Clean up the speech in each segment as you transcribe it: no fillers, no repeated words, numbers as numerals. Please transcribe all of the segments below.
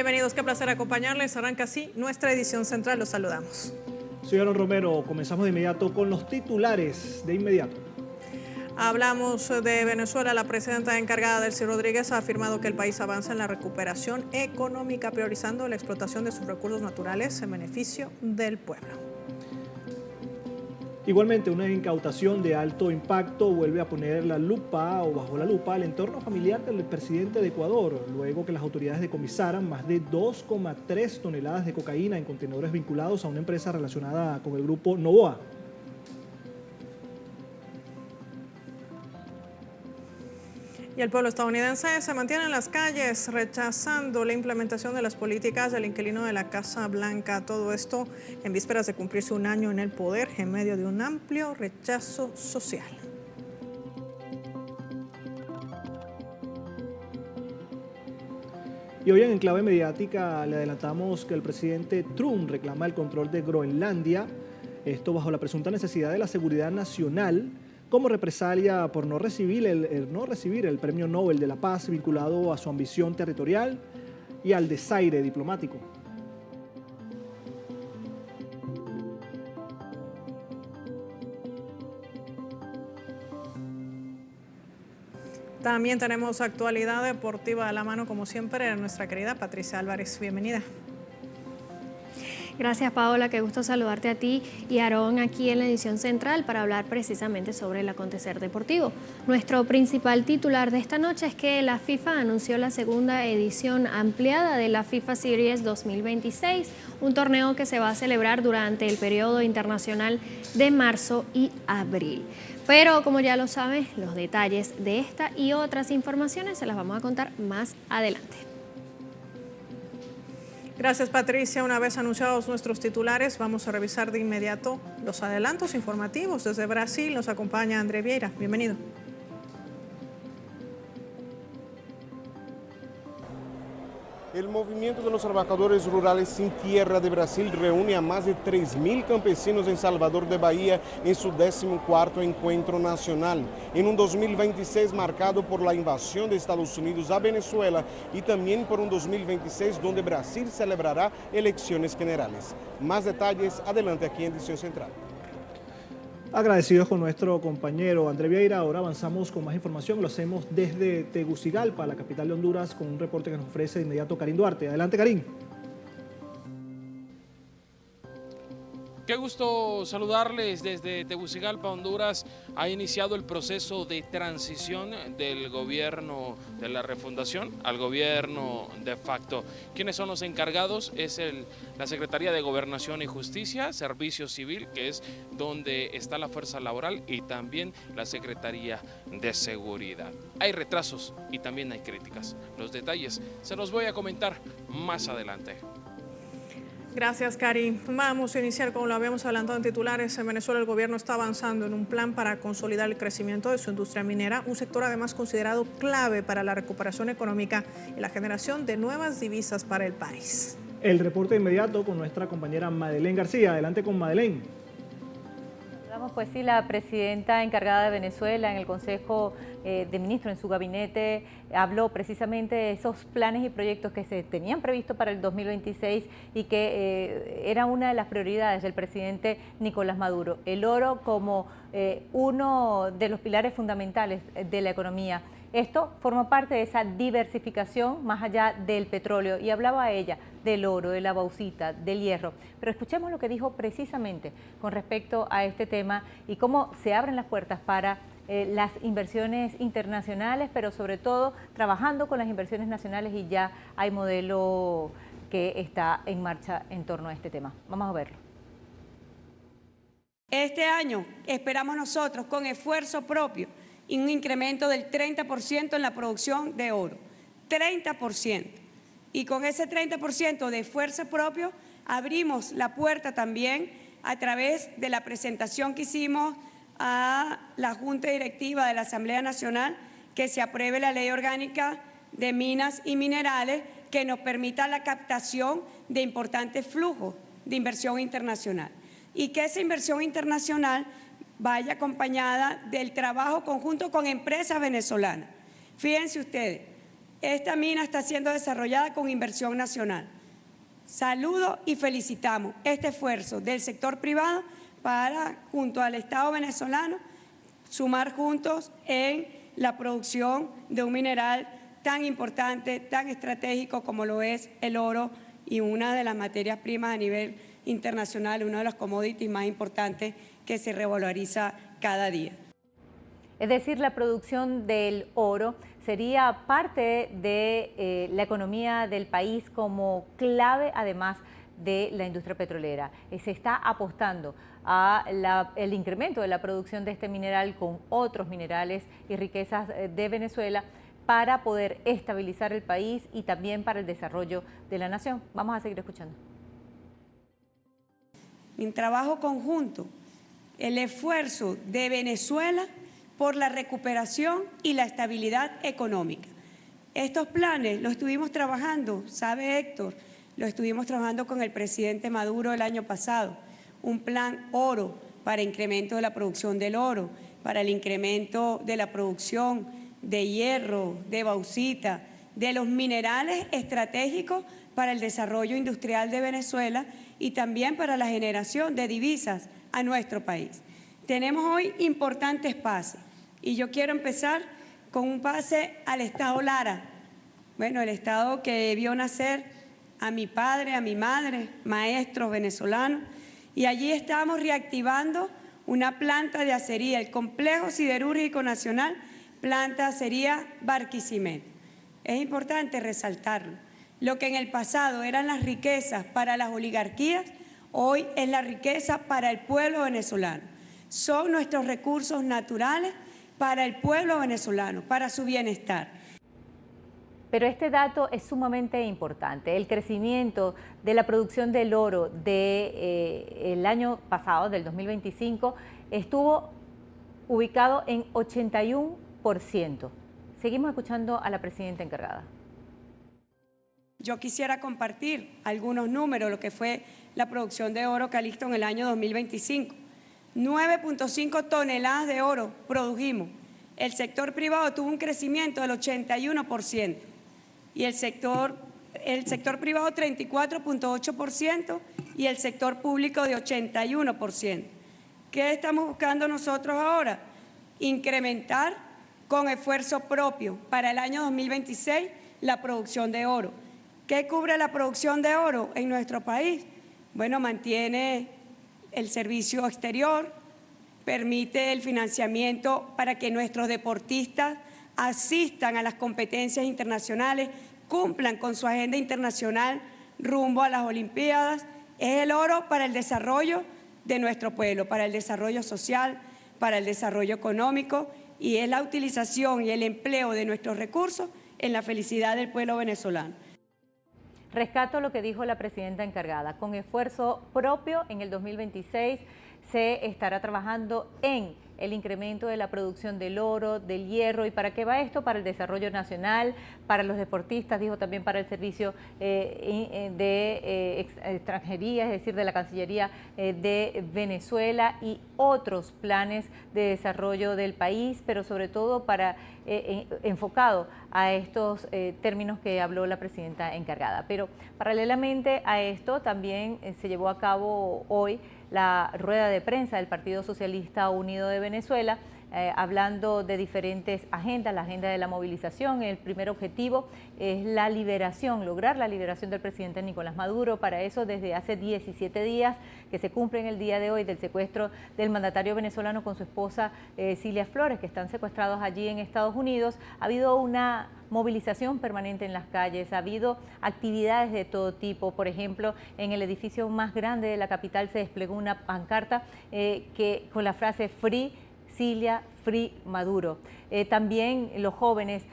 Bienvenidos, qué placer acompañarles. Arranca así nuestra edición central, los saludamos. Soy Aaron Romero, comenzamos de inmediato con los titulares de inmediato. Hablamos de Venezuela. La presidenta encargada, Delcy Rodríguez, ha afirmado que el país avanza en la recuperación económica, priorizando la explotación de sus recursos naturales en beneficio del pueblo. Igualmente, una incautación de alto impacto vuelve a poner la lupa o bajo la lupa el entorno familiar del presidente de Ecuador, luego que las autoridades decomisaran más de 2,3 toneladas de cocaína en contenedores vinculados a una empresa relacionada con el grupo Novoa. Y el pueblo estadounidense se mantiene en las calles rechazando la implementación de las políticas del inquilino de la Casa Blanca. Todo esto en vísperas de cumplirse un año en el poder en medio de un amplio rechazo social. Y hoy en clave mediática le adelantamos que el presidente Trump reclama el control de Groenlandia, esto bajo la presunta necesidad de la seguridad nacional, como represalia por no recibir el Premio Nobel de la Paz vinculado a su ambición territorial y al desaire diplomático. También tenemos actualidad deportiva a la mano, como siempre, nuestra querida Patricia Álvarez. Bienvenida. Gracias, Paola, qué gusto saludarte a ti y a Aarón aquí en la edición central para hablar precisamente sobre el acontecer deportivo. Nuestro principal titular de esta noche es que la FIFA anunció la segunda edición ampliada de la FIFA Series 2026, un torneo que se va a celebrar durante el periodo internacional de marzo y abril. Pero como ya lo sabes, los detalles de esta y otras informaciones se las vamos a contar más adelante. Gracias, Patricia. Una vez anunciados nuestros titulares, vamos a revisar de inmediato los adelantos informativos. Desde Brasil nos acompaña André Vieira. Bienvenido. El movimiento de los trabajadores rurales sin tierra de Brasil reúne a más de 3.000 campesinos en Salvador de Bahía en su 14º encuentro nacional, en un 2026 marcado por la invasión de Estados Unidos a Venezuela y también por un 2026 donde Brasil celebrará elecciones generales. Más detalles adelante aquí en Edición Central. Agradecidos con nuestro compañero André Vieira. Ahora avanzamos con más información. Lo hacemos desde Tegucigalpa, la capital de Honduras, con un reporte que nos ofrece de inmediato Karim Duarte. Adelante, Karim. Qué gusto saludarles desde Tegucigalpa, Honduras. Ha iniciado el proceso de transición del gobierno de la refundación al gobierno de facto. ¿Quiénes son los encargados? Es la Secretaría de Gobernación y Justicia, Servicio Civil, que es donde está la fuerza laboral, y también la Secretaría de Seguridad. Hay retrasos y también hay críticas. Los detalles se los voy a comentar más adelante. Gracias, Karim. Vamos a iniciar, como lo habíamos adelantado en titulares. En Venezuela el gobierno está avanzando en un plan para consolidar el crecimiento de su industria minera, un sector además considerado clave para la recuperación económica y la generación de nuevas divisas para el país. El reporte inmediato con nuestra compañera Madeleine García. Adelante con Madeleine. Pues sí, la presidenta encargada de Venezuela en el Consejo de Ministros, en su gabinete, habló precisamente de esos planes y proyectos que se tenían previsto para el 2026 y que era una de las prioridades del presidente Nicolás Maduro. El oro como uno de los pilares fundamentales de la economía. Esto forma parte de esa diversificación más allá del petróleo, y hablaba ella del oro, de la bauxita, del hierro. Pero escuchemos lo que dijo precisamente con respecto a este tema y cómo se abren las puertas para las inversiones internacionales, pero sobre todo trabajando con las inversiones nacionales, y ya hay modelo que está en marcha en torno a este tema. Vamos a verlo. Este año esperamos nosotros, con esfuerzo propio, y un incremento del 30% en la producción de oro, 30%. Y con ese 30% de esfuerzo propio abrimos la puerta también a través de la presentación que hicimos a la Junta Directiva de la Asamblea Nacional, que se apruebe la Ley Orgánica de Minas y Minerales, que nos permita la captación de importantes flujos de inversión internacional, y que esa inversión internacional vaya acompañada del trabajo conjunto con empresas venezolanas. Fíjense ustedes, Esta mina está siendo desarrollada con inversión nacional. Saludo y felicitamos este esfuerzo del sector privado para, junto al Estado venezolano, sumar juntos en la producción de un mineral tan importante, tan estratégico como lo es el oro y una de las materias primas a nivel internacional, uno de los commodities más importantes que se revaloriza cada día. Es decir, la producción del oro sería parte de la economía del país como clave, además de la industria petrolera. Se está apostando al incremento de la producción de este mineral con otros minerales y riquezas de Venezuela para poder estabilizar el país y también para el desarrollo de la nación. Vamos a seguir escuchando. En trabajo conjunto, el esfuerzo de Venezuela por la recuperación y la estabilidad económica. Estos planes los estuvimos trabajando, sabe Héctor, lo estuvimos trabajando con el presidente Maduro el año pasado, un plan oro para incremento de la producción del oro, para el incremento de la producción de hierro, de bauxita, de los minerales estratégicos para el desarrollo industrial de Venezuela y también para la generación de divisas a nuestro país. Tenemos hoy importantes pases y yo quiero empezar con un pase al Estado Lara. Bueno, el Estado que vio nacer a mi padre, a mi madre, maestros venezolanos, y allí estamos reactivando una planta de acería, el Complejo Siderúrgico Nacional, planta de acería Barquisimeto. Es importante resaltarlo. Lo que en el pasado eran las riquezas para las oligarquías, hoy es la riqueza para el pueblo venezolano. Son nuestros recursos naturales para el pueblo venezolano, para su bienestar. Pero este dato es sumamente importante. El crecimiento de la producción del oro del año pasado, del 2025, estuvo ubicado en 81%. Seguimos escuchando a la presidenta encargada. Yo quisiera compartir algunos números, lo que fue la producción de oro Calixto en el año 2025. 9.5 toneladas de oro produjimos. El sector privado tuvo un crecimiento del 81% y el sector privado 34.8% y el sector público de 81%. ¿Qué estamos buscando nosotros ahora? Incrementar con esfuerzo propio para el año 2026 la producción de oro. ¿Qué cubre la producción de oro en nuestro país? Bueno, mantiene el servicio exterior, permite el financiamiento para que nuestros deportistas asistan a las competencias internacionales, cumplan con su agenda internacional rumbo a las Olimpiadas. Es el oro para el desarrollo de nuestro pueblo, para el desarrollo social, para el desarrollo económico, y es la utilización y el empleo de nuestros recursos en la felicidad del pueblo venezolano. Rescato lo que dijo la presidenta encargada. Con esfuerzo propio en el 2026 se estará trabajando en el incremento de la producción del oro, del hierro. ¿Y para qué va esto? Para el desarrollo nacional, para los deportistas, dijo también para el servicio de extranjería, es decir, de la Cancillería de Venezuela y otros planes de desarrollo del país, pero sobre todo para enfocado a estos términos que habló la presidenta encargada. Pero paralelamente a esto también se llevó a cabo hoy la rueda de prensa del Partido Socialista Unido de Venezuela, hablando de diferentes agendas, la agenda de la movilización. El primer objetivo es la liberación, lograr la liberación del presidente Nicolás Maduro. Para eso, desde hace 17 días, que se cumplen el día de hoy, del secuestro del mandatario venezolano con su esposa Cilia Flores, que están secuestrados allí en Estados Unidos, ha habido una movilización permanente en las calles, ha habido actividades de todo tipo. Por ejemplo, en el edificio más grande de la capital se desplegó una pancarta con la frase "Free Cilia, Free Maduro". También los jóvenes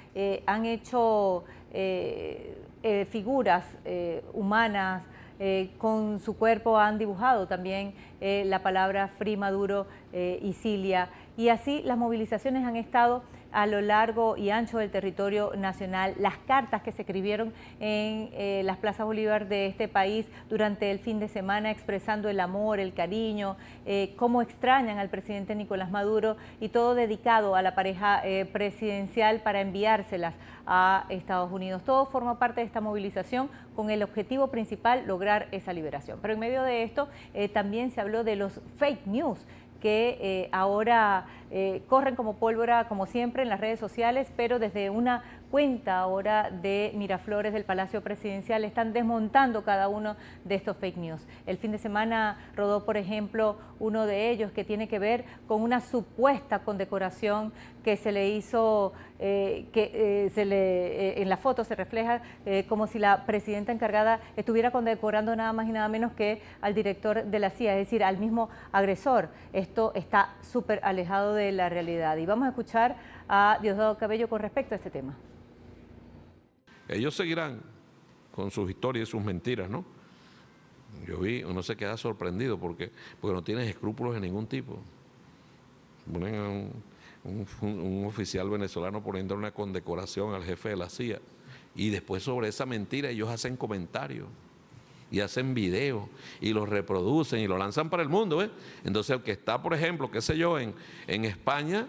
han hecho figuras humanas, con su cuerpo han dibujado también la palabra Free Maduro y Cilia. Y así las movilizaciones han estado a lo largo y ancho del territorio nacional, las cartas que se escribieron en las plazas Bolívar de este país durante el fin de semana expresando el amor, el cariño, cómo extrañan al presidente Nicolás Maduro, y todo dedicado a la pareja presidencial para enviárselas a Estados Unidos. Todo forma parte de esta movilización con el objetivo principal lograr esa liberación. Pero en medio de esto también se habló de los fake news que ahora corren como pólvora, como siempre, en las redes sociales, pero desde una cuenta ahora de Miraflores del Palacio Presidencial están desmontando cada uno de estos fake news. El fin de semana rodó, por ejemplo, uno de ellos que tiene que ver con una supuesta condecoración que se le hizo, en la foto se refleja como si la presidenta encargada estuviera condecorando nada más y nada menos que al director de la CIA, es decir, al mismo agresor. Esto está súper alejado de la realidad. Y vamos a escuchar a Diosdado Cabello con respecto a este tema. Ellos seguirán con sus historias y sus mentiras, ¿no? Uno se queda sorprendido porque no tienen escrúpulos de ningún tipo. Ponen a un oficial venezolano poniendo una condecoración al jefe de la CIA y después sobre esa mentira ellos hacen comentarios y hacen videos y los reproducen y lo lanzan para el mundo, ¿ves? Entonces el que está, por ejemplo, qué sé yo, en España,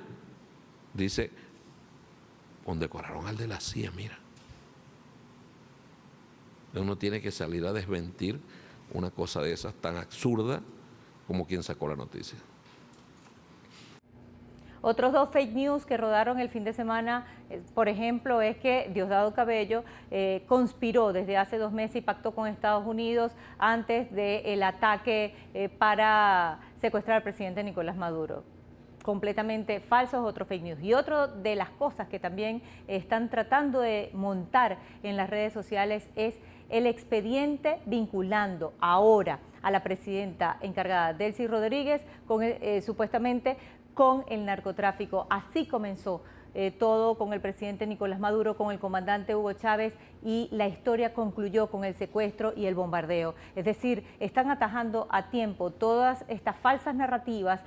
dice, condecoraron al de la CIA, mira. Uno tiene que salir a desmentir una cosa de esas tan absurda como quien sacó la noticia. Otros dos fake news que rodaron el fin de semana, por ejemplo, es que Diosdado Cabello conspiró desde hace 2 meses y pactó con Estados Unidos antes del ataque para secuestrar al presidente Nicolás Maduro. Completamente falsos, otro fake news. Y otro de las cosas que también están tratando de montar en las redes sociales es el expediente vinculando ahora a la presidenta encargada, Delcy Rodríguez, supuestamente con el narcotráfico. Así comenzó todo con el presidente Nicolás Maduro, con el comandante Hugo Chávez, y la historia concluyó con el secuestro y el bombardeo. Es decir, están atajando a tiempo todas estas falsas narrativas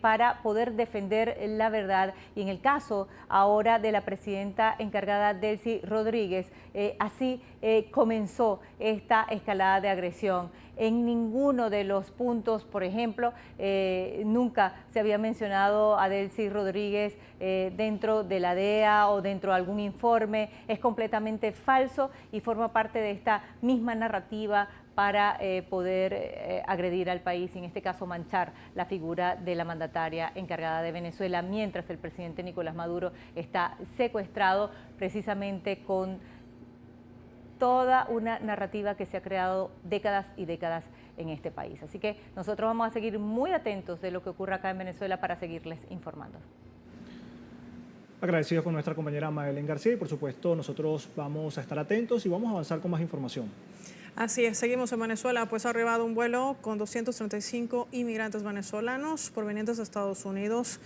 para poder defender la verdad. Y en el caso ahora de la presidenta encargada Delcy Rodríguez, así comenzó esta escalada de agresión. En ninguno de los puntos, por ejemplo, nunca se había mencionado a Delcy Rodríguez dentro de la DEA o dentro de algún informe. Es completamente falso y forma parte de esta misma narrativa para poder agredir al país y en este caso manchar la figura de la mandataria encargada de Venezuela, mientras el presidente Nicolás Maduro está secuestrado precisamente con toda una narrativa que se ha creado décadas y décadas en este país. Así que nosotros vamos a seguir muy atentos de lo que ocurra acá en Venezuela para seguirles informando. Agradecidos con nuestra compañera Madelén García y por supuesto nosotros vamos a estar atentos y vamos a avanzar con más información. Así es, seguimos en Venezuela, pues ha arribado un vuelo con 235 inmigrantes venezolanos provenientes de Estados Unidos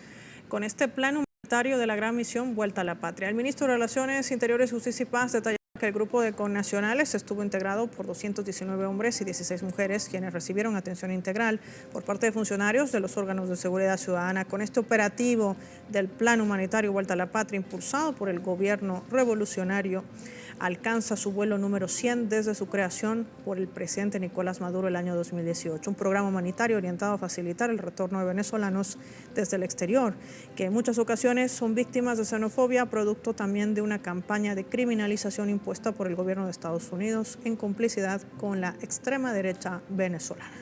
con este plan humanitario de la gran misión Vuelta a la Patria. El ministro de Relaciones Interiores, Justicia y Paz detalló que el grupo de connacionales estuvo integrado por 219 hombres y 16 mujeres, quienes recibieron atención integral por parte de funcionarios de los órganos de seguridad ciudadana. Con este operativo del Plan Humanitario Vuelta a la Patria, impulsado por el gobierno revolucionario, alcanza su vuelo número 100 desde su creación por el presidente Nicolás Maduro el año 2018. Un programa humanitario orientado a facilitar el retorno de venezolanos desde el exterior, que en muchas ocasiones son víctimas de xenofobia, producto también de una campaña de criminalización impuesta por el gobierno de Estados Unidos en complicidad con la extrema derecha venezolana.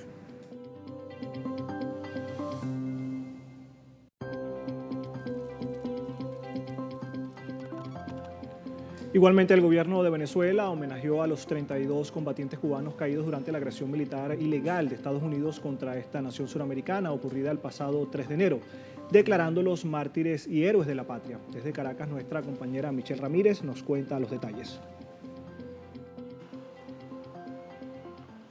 Igualmente, el gobierno de Venezuela homenajeó a los 32 combatientes cubanos caídos durante la agresión militar ilegal de Estados Unidos contra esta nación suramericana ocurrida el pasado 3 de enero, declarándolos mártires y héroes de la patria. Desde Caracas, nuestra compañera Michelle Ramírez nos cuenta los detalles.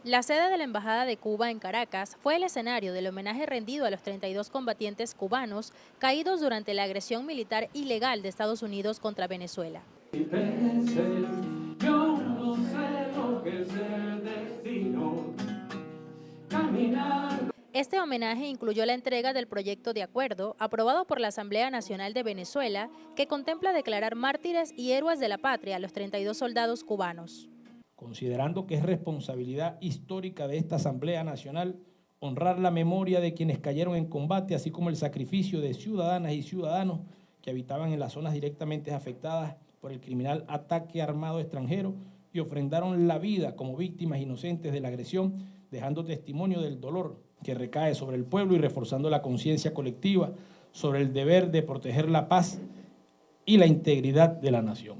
La sede de la Embajada de Cuba en Caracas fue el escenario del homenaje rendido a los 32 combatientes cubanos caídos durante la agresión militar ilegal de Estados Unidos contra Venezuela. Yo no sé lo que es el destino, caminar Este homenaje incluyó la entrega del proyecto de acuerdo aprobado por la Asamblea Nacional de Venezuela que contempla declarar mártires y héroes de la patria a los 32 soldados cubanos. Considerando que es responsabilidad histórica de esta Asamblea Nacional honrar la memoria de quienes cayeron en combate, así como el sacrificio de ciudadanas y ciudadanos que habitaban en las zonas directamente afectadas por el criminal ataque armado extranjero y ofrendaron la vida como víctimas inocentes de la agresión, dejando testimonio del dolor que recae sobre el pueblo y reforzando la conciencia colectiva sobre el deber de proteger la paz y la integridad de la nación.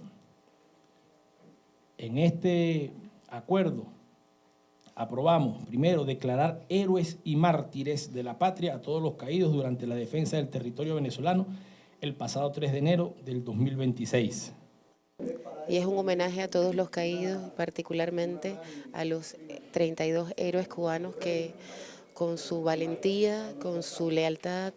En este acuerdo aprobamos, primero, declarar héroes y mártires de la patria a todos los caídos durante la defensa del territorio venezolano el pasado 3 de enero del 2026. Y es un homenaje a todos los caídos, particularmente a los 32 héroes cubanos que con su valentía, con su lealtad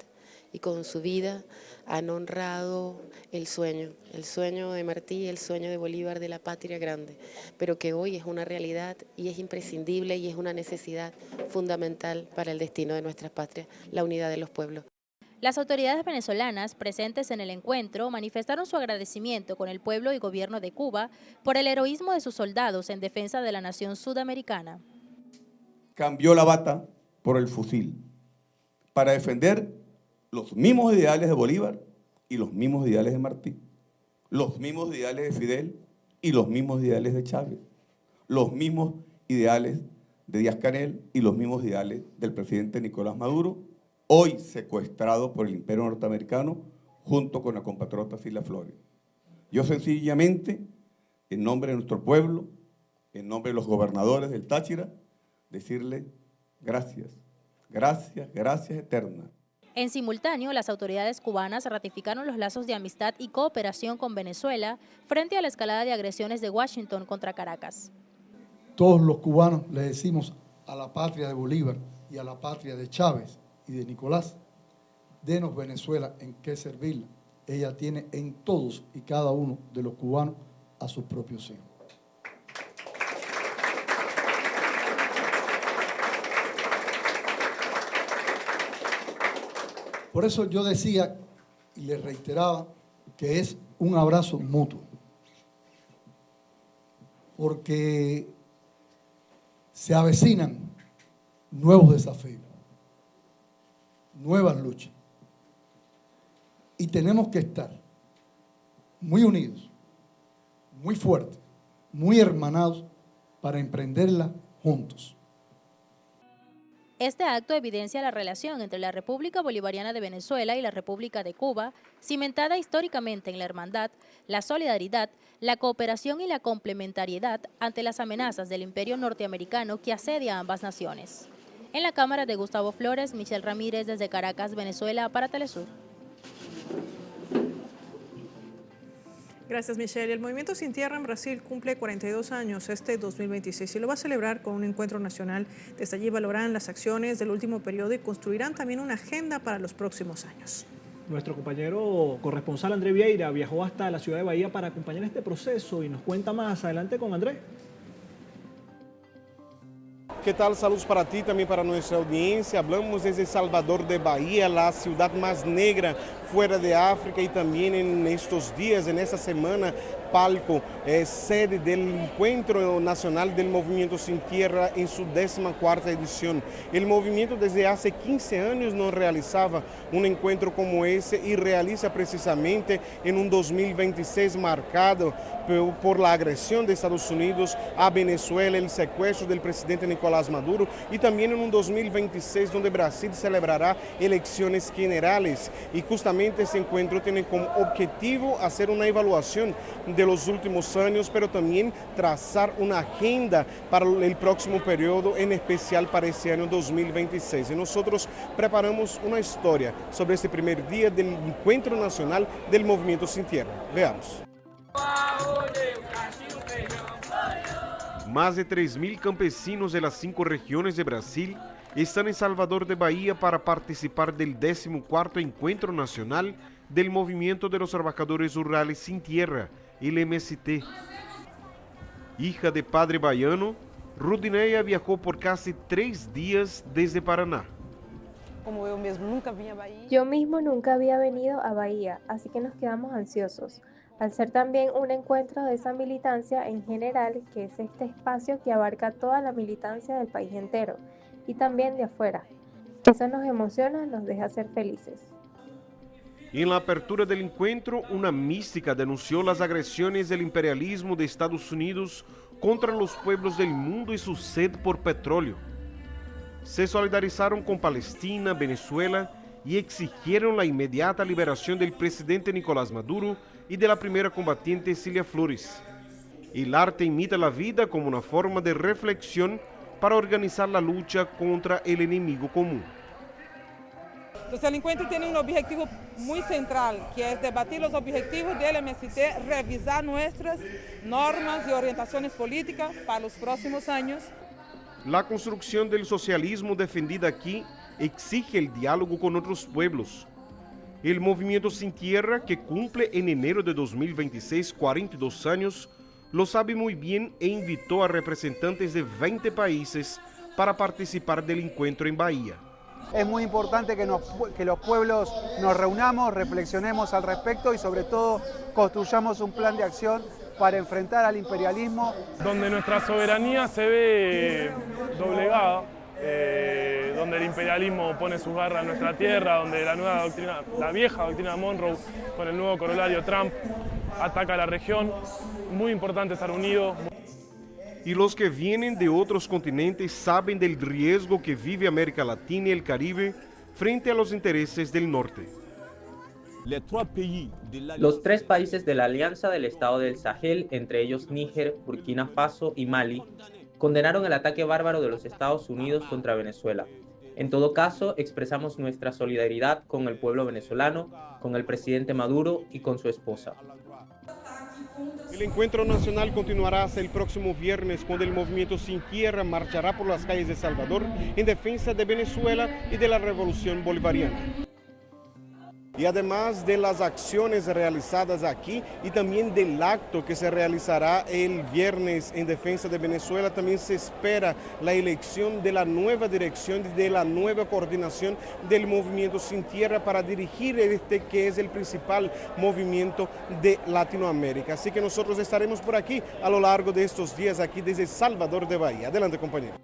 y con su vida han honrado el sueño de Martí, el sueño de Bolívar de la patria grande, pero que hoy es una realidad y es imprescindible y es una necesidad fundamental para el destino de nuestras patrias, la unidad de los pueblos. Las autoridades venezolanas presentes en el encuentro manifestaron su agradecimiento con el pueblo y gobierno de Cuba por el heroísmo de sus soldados en defensa de la nación sudamericana. Cambió la bata por el fusil para defender los mismos ideales de Bolívar y los mismos ideales de Martí, los mismos ideales de Fidel y los mismos ideales de Chávez, los mismos ideales de Díaz-Canel y los mismos ideales del presidente Nicolás Maduro, hoy secuestrado por el imperio norteamericano junto con la compatriota Cilia Flores. Yo sencillamente, en nombre de nuestro pueblo, en nombre de los gobernadores del Táchira, decirle gracias, gracias, gracias eterna. En simultáneo, las autoridades cubanas ratificaron los lazos de amistad y cooperación con Venezuela frente a la escalada de agresiones de Washington contra Caracas. Todos los cubanos le decimos a la patria de Bolívar y a la patria de Chávez y de Nicolás, denos Venezuela en qué servirla. Ella tiene en todos y cada uno de los cubanos a sus propios hijos. Por eso yo decía y le reiteraba que es un abrazo mutuo, porque se avecinan nuevos desafíos, nuevas luchas, y tenemos que estar muy unidos, muy fuertes, muy hermanados para emprenderla juntos. Este acto evidencia la relación entre la República Bolivariana de Venezuela y la República de Cuba, cimentada históricamente en la hermandad, la solidaridad, la cooperación y la complementariedad ante las amenazas del imperio norteamericano que asedia a ambas naciones. En la cámara de Gustavo Flores, Michelle Ramírez desde Caracas, Venezuela, para Telesur. Gracias, Michelle. El Movimiento Sin Tierra en Brasil cumple 42 años este 2026 y lo va a celebrar con un encuentro nacional. Desde allí valorarán las acciones del último periodo y construirán también una agenda para los próximos años. Nuestro compañero corresponsal André Vieira viajó hasta la ciudad de Bahía para acompañar este proceso y nos cuenta más. Adelante con André. ¿Qué tal? Saludos para ti, también para nuestra audiencia. Hablamos desde Salvador de Bahía, la ciudad más negra fuera de África, y también en estos días, en esta semana, palco, sede del Encuentro Nacional del Movimiento Sin Tierra en su 14ª edición. El movimiento desde hace 15 años no realizaba un encuentro como ese y realiza precisamente en un 2026 marcado por la agresión de Estados Unidos a Venezuela, el secuestro del presidente Nicolás Maduro, y también en un 2026 donde Brasil celebrará elecciones generales. Y justamente este encuentro tiene como objetivo hacer una evaluación de los últimos años, pero también trazar una agenda para el próximo periodo, en especial para este año 2026. Y nosotros preparamos una historia sobre este primer día del Encuentro Nacional del Movimiento Sin Tierra. Veamos. Más de 3.000 campesinos de las 5 regiones de Brasil están en Salvador de Bahía para participar del 14º Encuentro Nacional del Movimiento de los Trabajadores Rurales Sin Tierra, el MST. Hija de padre baiano, Rudineia viajó por casi 3 días desde Paraná. como yo mismo nunca vine a Bahía. Yo mismo nunca había venido a Bahía, así que nos quedamos ansiosos. Al ser también un encuentro de esa militancia en general, que es este espacio que abarca toda la militancia del país entero y también de afuera. Eso nos emociona, nos deja ser felices. En la apertura del encuentro, una mística denunció las agresiones del imperialismo de Estados Unidos contra los pueblos del mundo y su sed por petróleo. Se solidarizaron con Palestina, Venezuela y exigieron la inmediata liberación del presidente Nicolás Maduro y de la primera combatiente Cilia Flores. El arte imita la vida como una forma de reflexión para organizar la lucha contra el enemigo común. Entonces el encuentro tiene un objetivo muy central, que es debatir los objetivos del MST, revisar nuestras normas y orientaciones políticas para los próximos años. La construcción del socialismo defendida aquí exige el diálogo con otros pueblos. El movimiento Sin Tierra, que cumple en enero de 2026 42 años, lo sabe muy bien e invitó a representantes de 20 países para participar del encuentro en Bahía. Es muy importante que los pueblos nos reunamos, reflexionemos al respecto y sobre todo construyamos un plan de acción para enfrentar al imperialismo. Donde nuestra soberanía se ve doblegada, donde el imperialismo pone sus garras en nuestra tierra, donde la vieja doctrina Monroe con el nuevo corolario Trump ataca a la región. Muy importante estar unidos. Y los que vienen de otros continentes saben del riesgo que vive América Latina y el Caribe frente a los intereses del norte. Los 3 países de la Alianza del Estado del Sahel, entre ellos Níger, Burkina Faso y Mali, condenaron el ataque bárbaro de los Estados Unidos contra Venezuela. En todo caso, expresamos nuestra solidaridad con el pueblo venezolano, con el presidente Maduro y con su esposa. El encuentro nacional continuará hasta el próximo viernes, cuando el movimiento Sin Tierra marchará por las calles de Salvador en defensa de Venezuela y de la revolución bolivariana. Y además de las acciones realizadas aquí y también del acto que se realizará el viernes en defensa de Venezuela, también se espera la elección de la nueva dirección y de la nueva coordinación del movimiento Sin Tierra para dirigir este que es el principal movimiento de Latinoamérica. Así que nosotros estaremos por aquí a lo largo de estos días aquí desde Salvador de Bahía. Adelante, compañero.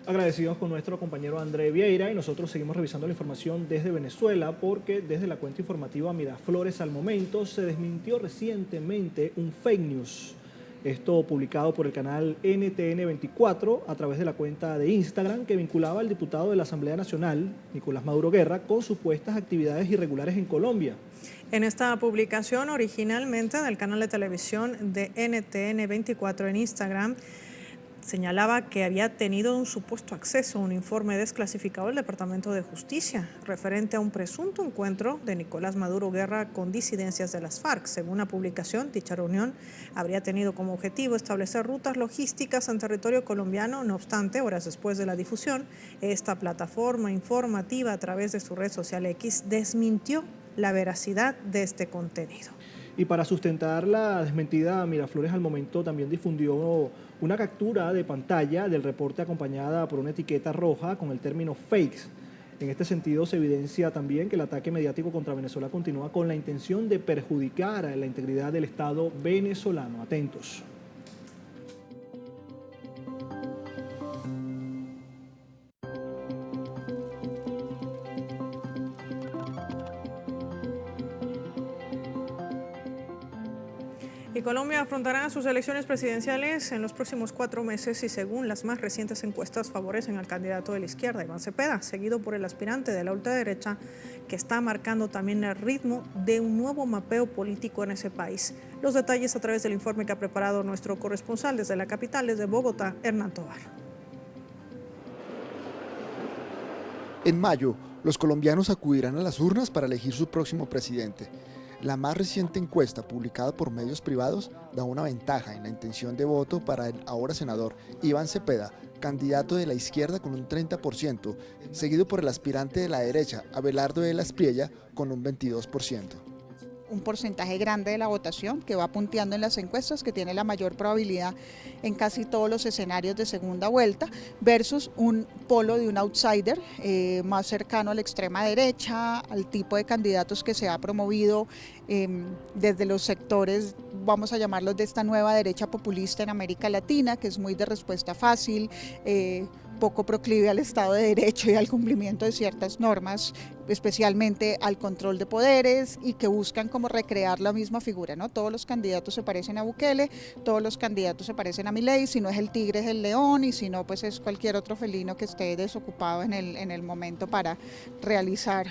Agradecidos con nuestro compañero André Vieira y nosotros seguimos revisando la información desde Venezuela porque desde la cuenta informativa Miraflores al Momento se desmintió recientemente un fake news. Esto publicado por el canal NTN24 a través de la cuenta de Instagram que vinculaba al diputado de la Asamblea Nacional, Nicolás Maduro Guerra, con supuestas actividades irregulares en Colombia. En esta publicación originalmente del canal de televisión de NTN24 en Instagram, señalaba que había tenido un supuesto acceso a un informe desclasificado del Departamento de Justicia referente a un presunto encuentro de Nicolás Maduro Guerra con disidencias de las FARC. Según la publicación, dicha reunión habría tenido como objetivo establecer rutas logísticas en territorio colombiano. No obstante, horas después de la difusión, esta plataforma informativa a través de su red social X desmintió la veracidad de este contenido. Y para sustentar la desmentida, Miraflores al Momento también difundió una captura de pantalla del reporte acompañada por una etiqueta roja con el término fakes. En este sentido, se evidencia también que el ataque mediático contra Venezuela continúa con la intención de perjudicar a la integridad del Estado venezolano. Atentos. Y Colombia afrontará sus elecciones presidenciales en los próximos 4 meses y según las más recientes encuestas favorecen al candidato de la izquierda, Iván Cepeda, seguido por el aspirante de la ultraderecha, que está marcando también el ritmo de un nuevo mapeo político en ese país. Los detalles a través del informe que ha preparado nuestro corresponsal desde la capital, desde Bogotá, Hernán Tovar. En mayo, los colombianos acudirán a las urnas para elegir su próximo presidente. La más reciente encuesta publicada por medios privados da una ventaja en la intención de voto para el ahora senador Iván Cepeda, candidato de la izquierda con un 30%, seguido por el aspirante de la derecha Abelardo de la Espriella con un 22%. un porcentaje grande de la votación, que va punteando en las encuestas, que tiene la mayor probabilidad en casi todos los escenarios de segunda vuelta, versus un polo de un outsider más cercano a la extrema derecha, al tipo de candidatos que se ha promovido desde los sectores, vamos a llamarlos de esta nueva derecha populista en América Latina, que es muy de respuesta fácil, poco proclive al Estado de Derecho y al cumplimiento de ciertas normas, especialmente al control de poderes, y que buscan como recrear la misma figura, ¿no? Todos los candidatos se parecen a Bukele, todos los candidatos se parecen a Milei, si no es el tigre es el león, y si no pues es cualquier otro felino que esté desocupado en el momento para realizar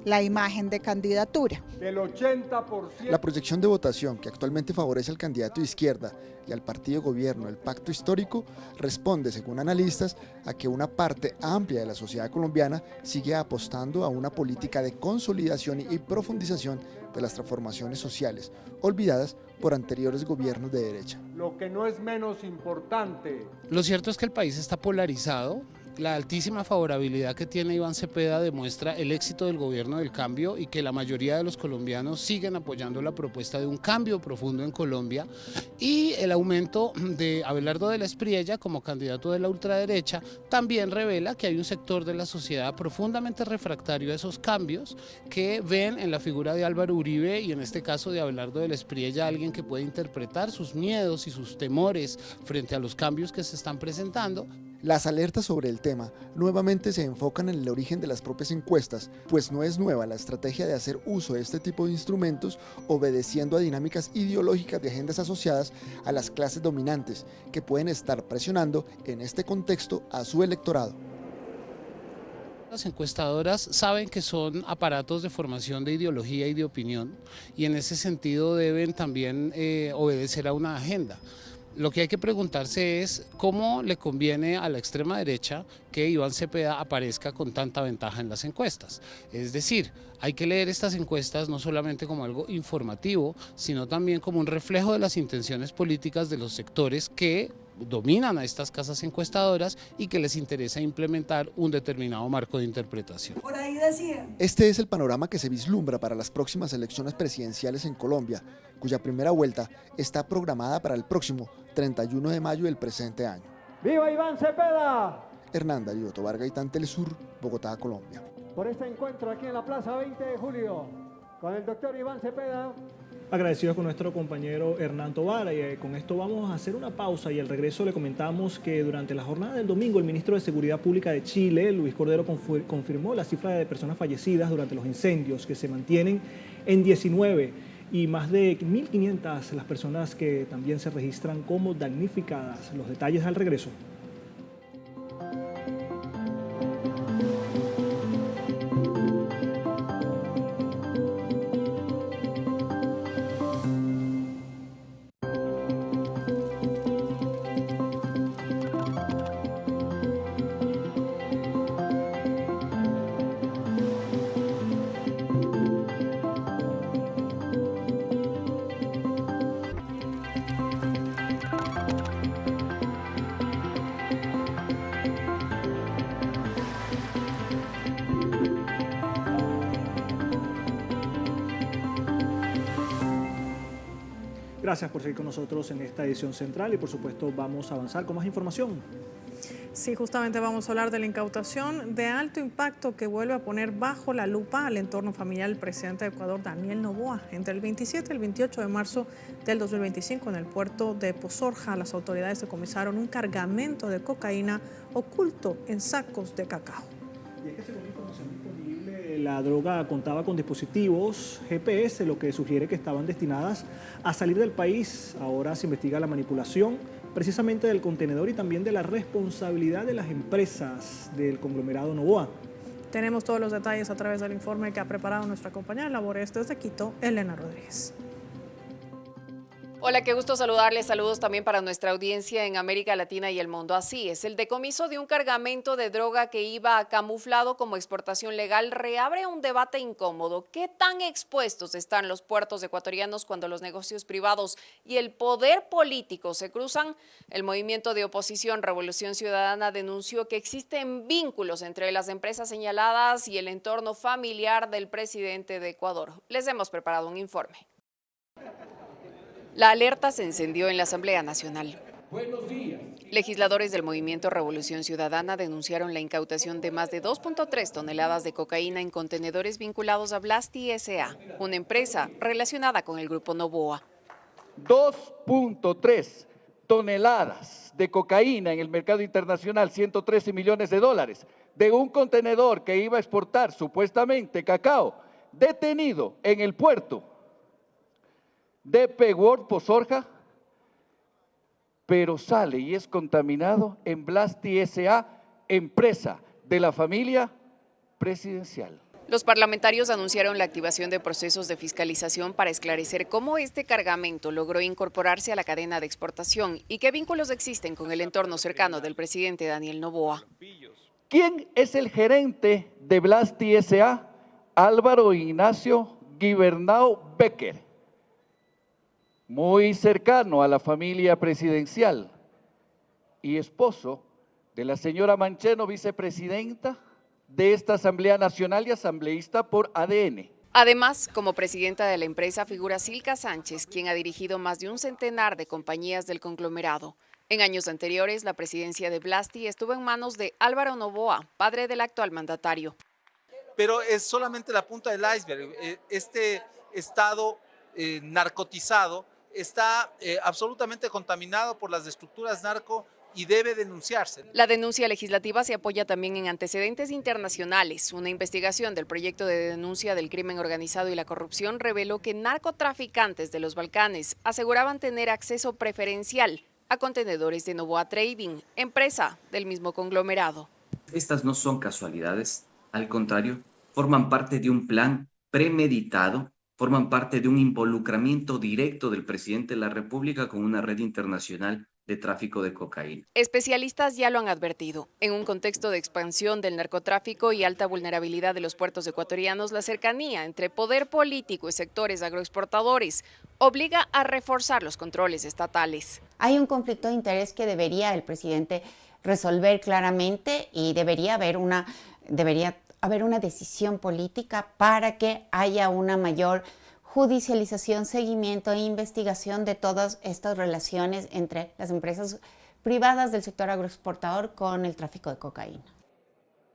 la imagen de candidatura. Del 80%. La proyección de votación, que actualmente favorece al candidato de izquierda y al partido de gobierno, el Pacto Histórico, responde, según analistas, a que una parte amplia de la sociedad colombiana sigue apostando a una política de consolidación y profundización de las transformaciones sociales, olvidadas por anteriores gobiernos de derecha. Lo que no es menos importante. Lo cierto es que el país está polarizado. La altísima favorabilidad que tiene Iván Cepeda demuestra el éxito del gobierno del cambio y que la mayoría de los colombianos siguen apoyando la propuesta de un cambio profundo en Colombia, y el aumento de Abelardo de la Espriella como candidato de la ultraderecha también revela que hay un sector de la sociedad profundamente refractario a esos cambios, que ven en la figura de Álvaro Uribe y en este caso de Abelardo de la Espriella alguien que puede interpretar sus miedos y sus temores frente a los cambios que se están presentando. Las alertas sobre el tema nuevamente se enfocan en el origen de las propias encuestas, pues no es nueva la estrategia de hacer uso de este tipo de instrumentos obedeciendo a dinámicas ideológicas de agendas asociadas a las clases dominantes, que pueden estar presionando en este contexto a su electorado. Las encuestadoras saben que son aparatos de formación de ideología y de opinión, y en ese sentido deben también obedecer a una agenda. Lo que hay que preguntarse es cómo le conviene a la extrema derecha que Iván Cepeda aparezca con tanta ventaja en las encuestas. Es decir, hay que leer estas encuestas no solamente como algo informativo, sino también como un reflejo de las intenciones políticas de los sectores que dominan a estas casas encuestadoras y que les interesa implementar un determinado marco de interpretación. Por ahí decía. Este es el panorama que se vislumbra para las próximas elecciones presidenciales en Colombia, cuya primera vuelta está programada para el próximo 31 de mayo del presente año. ¡Viva Iván Cepeda! Hernán Darío Tobar Gaitán, Telesur, Bogotá, Colombia. Por este encuentro aquí en la Plaza 20 de Julio, con el doctor Iván Cepeda. Agradecidos con nuestro compañero Hernán Tobar. Con esto vamos a hacer una pausa y al regreso le comentamos que durante la jornada del domingo el ministro de Seguridad Pública de Chile, Luis Cordero, confirmó la cifra de personas fallecidas durante los incendios, que se mantienen en 19, y más de 1.500 las personas que también se registran como damnificadas. Los detalles al regreso. Gracias por seguir con nosotros en esta edición central y por supuesto vamos a avanzar con más información. Sí, justamente vamos a hablar de la incautación de alto impacto que vuelve a poner bajo la lupa al entorno familiar del presidente de Ecuador, Daniel Noboa. Entre el 27 y el 28 de marzo del 2025 en el puerto de Pozorja, las autoridades decomisaron un cargamento de cocaína oculto en sacos de cacao. Y es que según información disponible, la droga contaba con dispositivos GPS, lo que sugiere que estaban destinadas a salir del país. Ahora se investiga la manipulación precisamente del contenedor y también de la responsabilidad de las empresas del conglomerado Noboa. Tenemos todos los detalles a través del informe que ha preparado nuestra compañera de labores desde Quito, Elena Rodríguez. Hola, qué gusto saludarles. Saludos también para nuestra audiencia en América Latina y el mundo. Así es, el decomiso de un cargamento de droga que iba camuflado como exportación legal reabre un debate incómodo. ¿Qué tan expuestos están los puertos ecuatorianos cuando los negocios privados y el poder político se cruzan? El movimiento de oposición Revolución Ciudadana denunció que existen vínculos entre las empresas señaladas y el entorno familiar del presidente de Ecuador. Les hemos preparado un informe. La alerta se encendió en la Asamblea Nacional. Buenos días. Legisladores del Movimiento Revolución Ciudadana denunciaron la incautación de más de 2.3 toneladas de cocaína en contenedores vinculados a Blasti S.A., una empresa relacionada con el grupo Noboa. 2.3 toneladas de cocaína en el mercado internacional, 113 millones de dólares, de un contenedor que iba a exportar supuestamente cacao, detenido en el puerto de World Pozorja, pero sale y es contaminado en Blasti S.A., empresa de la familia presidencial. Los parlamentarios anunciaron la activación de procesos de fiscalización para esclarecer cómo este cargamento logró incorporarse a la cadena de exportación y qué vínculos existen con el entorno cercano del presidente Daniel Noboa. ¿Quién es el gerente de Blasti S.A.? Álvaro Ignacio Gibernau Becker, muy cercano a la familia presidencial y esposo de la señora Mancheno, vicepresidenta de esta Asamblea Nacional y asambleísta por ADN. Además, como presidenta de la empresa figura Silka Sánchez, quien ha dirigido más de un centenar de compañías del conglomerado. En años anteriores, la presidencia de Blasti estuvo en manos de Álvaro Noboa, padre del actual mandatario. Pero es solamente la punta del iceberg. Este estado narcotizado está absolutamente contaminado por las estructuras narco y debe denunciarse. La denuncia legislativa se apoya también en antecedentes internacionales. Una investigación del proyecto de denuncia del crimen organizado y la corrupción reveló que narcotraficantes de los Balcanes aseguraban tener acceso preferencial a contenedores de Noboa Trading, empresa del mismo conglomerado. Estas no son casualidades, al contrario, forman parte de un plan premeditado, forman parte de un involucramiento directo del presidente de la República con una red internacional de tráfico de cocaína. Especialistas ya lo han advertido. En un contexto de expansión del narcotráfico y alta vulnerabilidad de los puertos ecuatorianos, la cercanía entre poder político y sectores agroexportadores obliga a reforzar los controles estatales. Hay un conflicto de interés que debería el presidente resolver claramente y debería haber una decisión política para que haya una mayor judicialización, seguimiento e investigación de todas estas relaciones entre las empresas privadas del sector agroexportador con el tráfico de cocaína.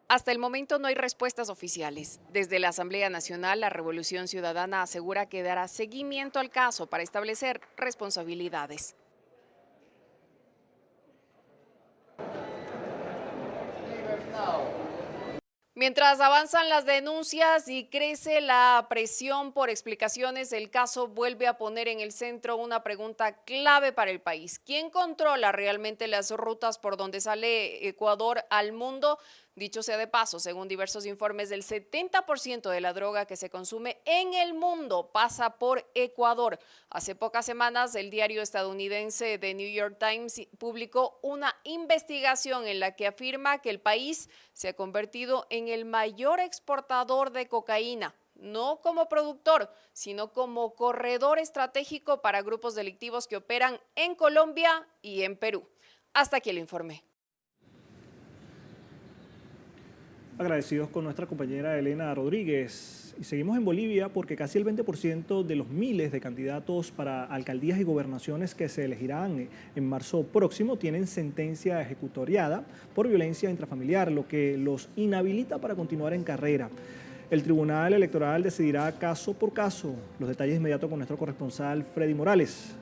Hasta el momento no hay respuestas oficiales. Desde la Asamblea Nacional, la Revolución Ciudadana asegura que dará seguimiento al caso para establecer responsabilidades. Mientras avanzan las denuncias y crece la presión por explicaciones, el caso vuelve a poner en el centro una pregunta clave para el país. ¿Quién controla realmente las rutas por donde sale Ecuador al mundo? Dicho sea de paso, según diversos informes, el 70% de la droga que se consume en el mundo pasa por Ecuador. Hace pocas semanas, el diario estadounidense The New York Times publicó una investigación en la que afirma que el país se ha convertido en el mayor exportador de cocaína, no como productor, sino como corredor estratégico para grupos delictivos que operan en Colombia y en Perú. Hasta aquí el informe. Agradecidos con nuestra compañera Elena Rodríguez. Y seguimos en Bolivia porque casi el 20% de los miles de candidatos para alcaldías y gobernaciones que se elegirán en marzo próximo tienen sentencia ejecutoriada por violencia intrafamiliar, lo que los inhabilita para continuar en carrera. El Tribunal Electoral decidirá caso por caso. Los detalles inmediatos con nuestro corresponsal Freddy Morales.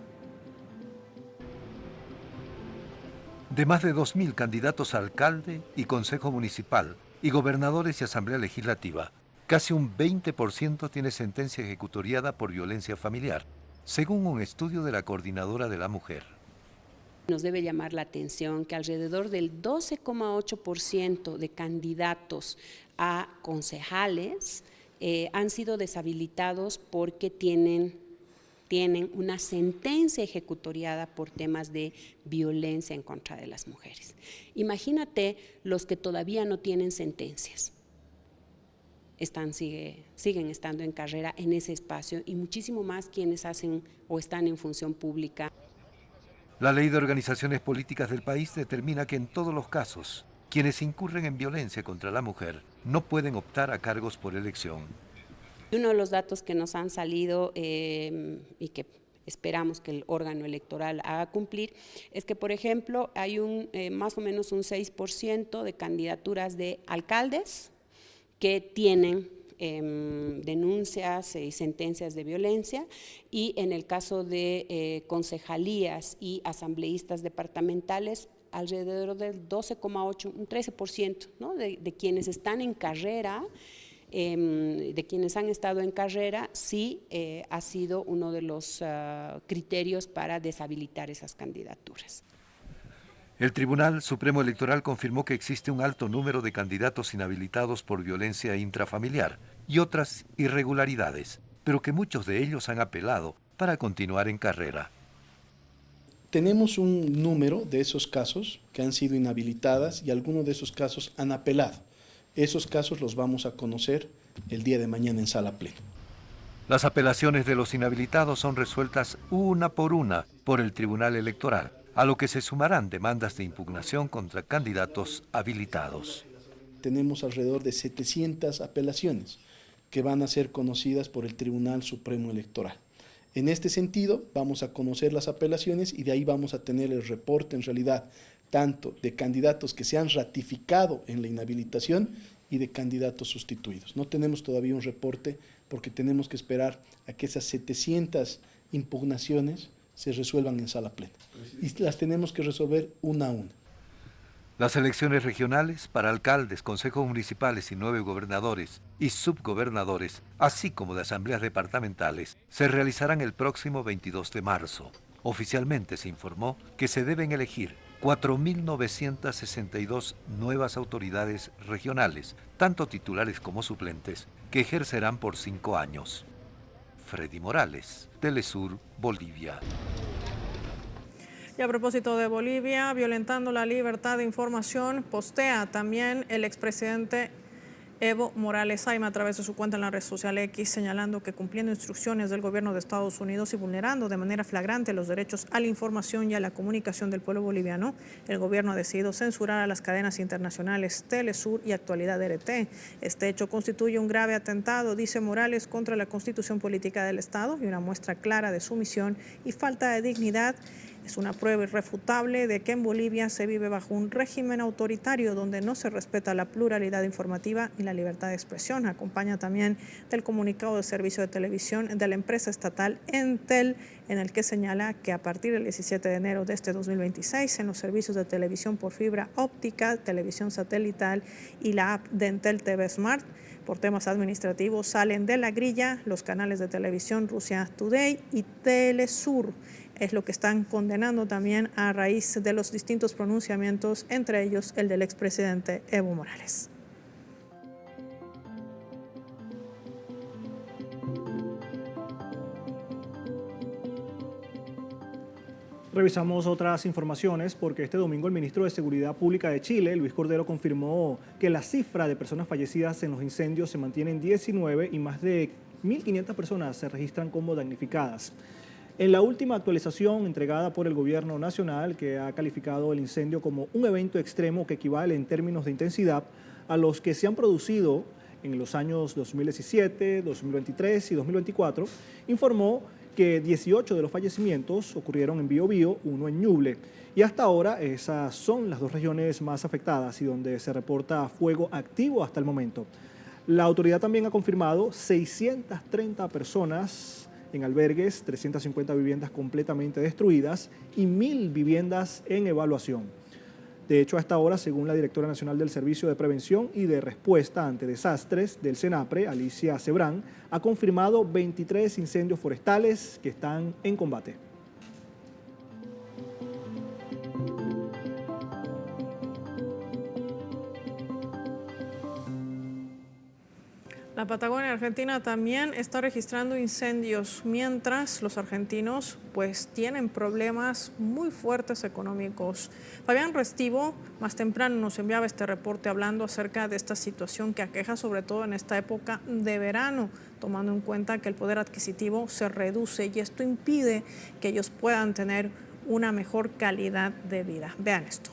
De más de 2.000 candidatos a alcalde y consejo municipal, y gobernadores y asamblea legislativa, casi un 20% tiene sentencia ejecutoriada por violencia familiar, según un estudio de la Coordinadora de la Mujer. Nos debe llamar la atención que alrededor del 12,8% de candidatos a concejales han sido deshabilitados porque tienen tienen una sentencia ejecutoriada por temas de violencia en contra de las mujeres. Imagínate los que todavía no tienen sentencias. Siguen estando en carrera en ese espacio y muchísimo más quienes hacen o están en función pública. La Ley de Organizaciones Políticas del país determina que en todos los casos, quienes incurren en violencia contra la mujer no pueden optar a cargos por elección. Uno de los datos que nos han salido y que esperamos que el órgano electoral haga cumplir es que, por ejemplo, hay más o menos un 6% de candidaturas de alcaldes que tienen denuncias y sentencias de violencia, y en el caso de concejalías y asambleístas departamentales, alrededor del 12,8, un 13%, ¿no? de quienes están en carrera, de quienes han estado en carrera, sí ha sido uno de los criterios para deshabilitar esas candidaturas. El Tribunal Supremo Electoral confirmó que existe un alto número de candidatos inhabilitados por violencia intrafamiliar y otras irregularidades, pero que muchos de ellos han apelado para continuar en carrera. Tenemos un número de esos casos que han sido inhabilitadas y algunos de esos casos han apelado. Esos casos los vamos a conocer el día de mañana en sala plena. Las apelaciones de los inhabilitados son resueltas una por el Tribunal Electoral, a lo que se sumarán demandas de impugnación contra candidatos habilitados. Tenemos alrededor de 700 apelaciones que van a ser conocidas por el Tribunal Supremo Electoral. En este sentido, vamos a conocer las apelaciones y de ahí vamos a tener el reporte en realidad tanto de candidatos que se han ratificado en la inhabilitación y de candidatos sustituidos. No tenemos todavía un reporte porque tenemos que esperar a que esas 700 impugnaciones se resuelvan en sala plena. Y las tenemos que resolver una a una. Las elecciones regionales para alcaldes, consejos municipales y 9 gobernadores y subgobernadores, así como de asambleas departamentales, se realizarán el próximo 22 de marzo. Oficialmente se informó que se deben elegir 4.962 nuevas autoridades regionales, tanto titulares como suplentes, que ejercerán por 5 años. Freddy Morales, Telesur, Bolivia. Y a propósito de Bolivia, violentando la libertad de información, postea también el expresidente Evo Morales Saima a través de su cuenta en la red social X, señalando que cumpliendo instrucciones del gobierno de Estados Unidos y vulnerando de manera flagrante los derechos a la información y a la comunicación del pueblo boliviano, el gobierno ha decidido censurar a las cadenas internacionales Telesur y Actualidad RT. Este hecho constituye un grave atentado, dice Morales, contra la constitución política del Estado y una muestra clara de sumisión y falta de dignidad. Es una prueba irrefutable de que en Bolivia se vive bajo un régimen autoritario donde no se respeta la pluralidad informativa y la libertad de expresión. Acompaña también del comunicado de servicio de televisión de la empresa estatal Entel, en el que señala que a partir del 17 de enero de este 2026, en los servicios de televisión por fibra óptica, televisión satelital y la app de Entel TV Smart, por temas administrativos salen de la grilla los canales de televisión Rusia Today y Telesur. Es lo que están condenando también a raíz de los distintos pronunciamientos, entre ellos el del expresidente Evo Morales. Revisamos otras informaciones porque este domingo el ministro de Seguridad Pública de Chile, Luis Cordero, confirmó que la cifra de personas fallecidas en los incendios se mantiene en 19 y más de 1.500 personas se registran como damnificadas. En la última actualización entregada por el Gobierno Nacional, que ha calificado el incendio como un evento extremo que equivale en términos de intensidad a los que se han producido en los años 2017, 2023 y 2024, informó que 18 de los fallecimientos ocurrieron en Biobío, 1 en Ñuble. Y hasta ahora esas son las 2 regiones más afectadas y donde se reporta fuego activo hasta el momento. La autoridad también ha confirmado 630 personas en albergues, 350 viviendas completamente destruidas y 1.000 viviendas en evaluación. De hecho, hasta ahora, según la directora nacional del Servicio de Prevención y de Respuesta ante Desastres del CENAPRE, Alicia Cebrán, ha confirmado 23 incendios forestales que están en combate. La Patagonia Argentina también está registrando incendios, mientras los argentinos pues tienen problemas muy fuertes económicos. Fabián Restivo más temprano nos enviaba este reporte hablando acerca de esta situación que aqueja sobre todo en esta época de verano, tomando en cuenta que el poder adquisitivo se reduce y esto impide que ellos puedan tener una mejor calidad de vida. Vean esto.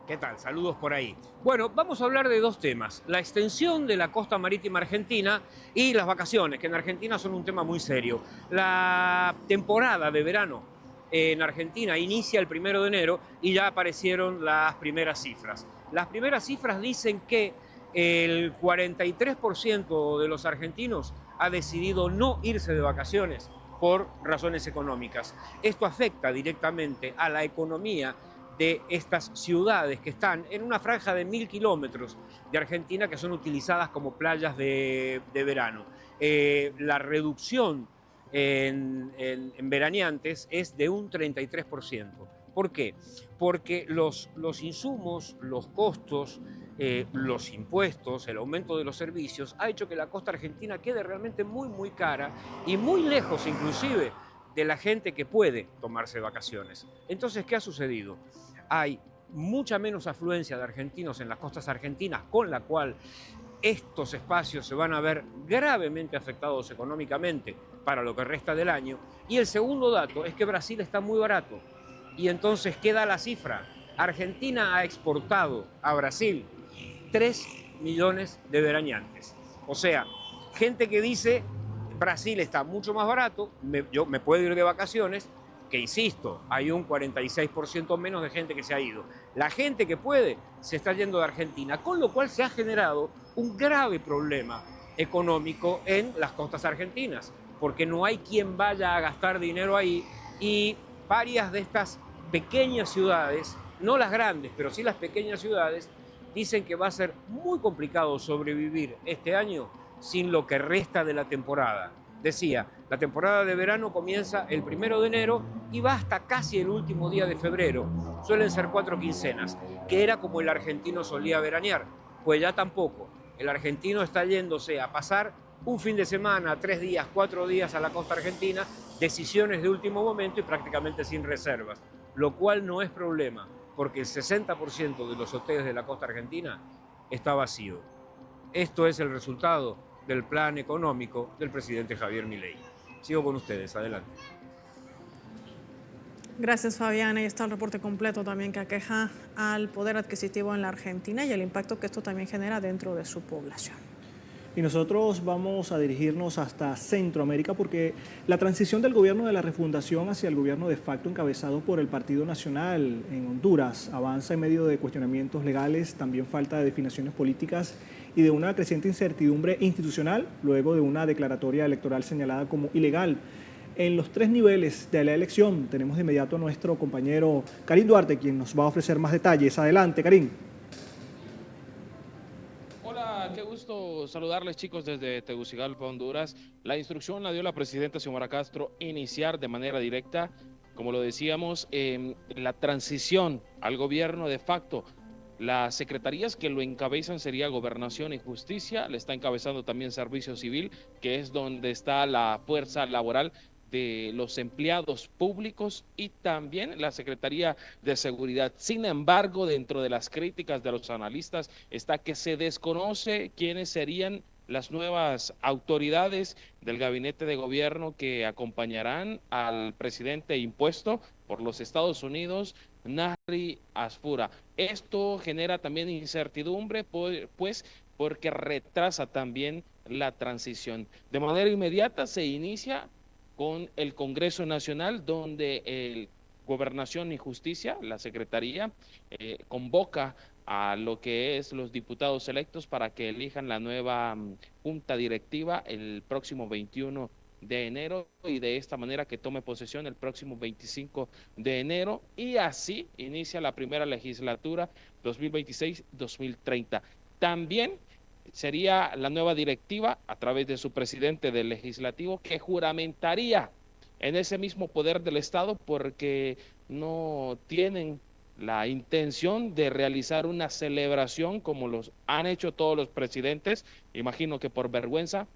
¿Qué tal? Saludos por ahí. Bueno, vamos a hablar de dos temas. La extensión de la costa marítima argentina y las vacaciones, que en Argentina son un tema muy serio. La temporada de verano en Argentina inicia el 1 de enero y ya aparecieron las primeras cifras. Las primeras cifras dicen que el 43% de los argentinos ha decidido no irse de vacaciones por razones económicas. Esto afecta directamente a la economía de estas ciudades que están en una franja de 1000 kilómetros de Argentina que son utilizadas como playas de verano. La reducción en veraneantes es de un 33%. ¿Por qué? Porque los insumos, los costos, los impuestos, el aumento de los servicios ha hecho que la costa argentina quede realmente muy cara y muy lejos inclusive de la gente que puede tomarse vacaciones. Entonces, ¿qué ha sucedido? Hay mucha menos afluencia de argentinos en las costas argentinas, con la cual estos espacios se van a ver gravemente afectados económicamente para lo que resta del año. Y el segundo dato es que Brasil está muy barato. Y entonces queda la cifra. Argentina ha exportado a Brasil 3 millones de veraneantes. O sea, gente que dice, Brasil está mucho más barato, yo me puedo ir de vacaciones, que insisto, hay un 46% menos de gente que se ha ido. La gente que puede se está yendo de Argentina, con lo cual se ha generado un grave problema económico en las costas argentinas, porque no hay quien vaya a gastar dinero ahí y varias de estas pequeñas ciudades, no las grandes, pero sí las pequeñas ciudades, dicen que va a ser muy complicado sobrevivir este año sin lo que resta de la temporada. Decía, la temporada de verano comienza el 1 de enero y va hasta casi el último día de febrero. Suelen ser 4 quincenas, que era como el argentino solía veranear. Pues ya tampoco. El argentino está yéndose a pasar un fin de semana, 3 días, 4 días a la costa argentina, decisiones de último momento y prácticamente sin reservas. Lo cual no es problema, porque el 60% de los hoteles de la costa argentina está vacío. Esto es el resultado del plan económico del presidente Javier Milei. Sigo con ustedes, adelante. Gracias, Fabián. Ahí está el reporte completo también que aqueja al poder adquisitivo en la Argentina y el impacto que esto también genera dentro de su población. Y nosotros vamos a dirigirnos hasta Centroamérica porque la transición del gobierno de la refundación hacia el gobierno de facto encabezado por el Partido Nacional en Honduras avanza en medio de cuestionamientos legales, también falta de definiciones políticas y de una creciente incertidumbre institucional luego de una declaratoria electoral señalada como ilegal. En los 3 niveles de la elección tenemos de inmediato a nuestro compañero Karim Duarte, quien nos va a ofrecer más detalles. Adelante, Karim. Hola, qué gusto saludarles, chicos, desde Tegucigalpa, Honduras. La instrucción la dio la presidenta Xiomara Castro, iniciar de manera directa, como lo decíamos, la transición al gobierno de facto. Las secretarías que lo encabezan sería Gobernación y Justicia, le está encabezando también Servicio Civil, que es donde está la fuerza laboral de los empleados públicos y también la Secretaría de Seguridad. Sin embargo, dentro de las críticas de los analistas está que se desconoce quiénes serían las nuevas autoridades del gabinete de gobierno que acompañarán al presidente impuesto por los Estados Unidos, Nahri Asfura. Esto genera también incertidumbre, pues, porque retrasa también la transición. De manera inmediata se inicia con el Congreso Nacional, donde el Gobernación y Justicia, la Secretaría, convoca a lo que es los diputados electos para que elijan la nueva junta directiva el próximo 21 de enero y de esta manera que tome posesión el próximo 25 de enero y así inicia la primera legislatura 2026-2030. También sería la nueva directiva a través de su presidente del legislativo que juramentaría en ese mismo poder del Estado porque no tienen la intención de realizar una celebración como los han hecho todos los presidentes, imagino que por vergüenza,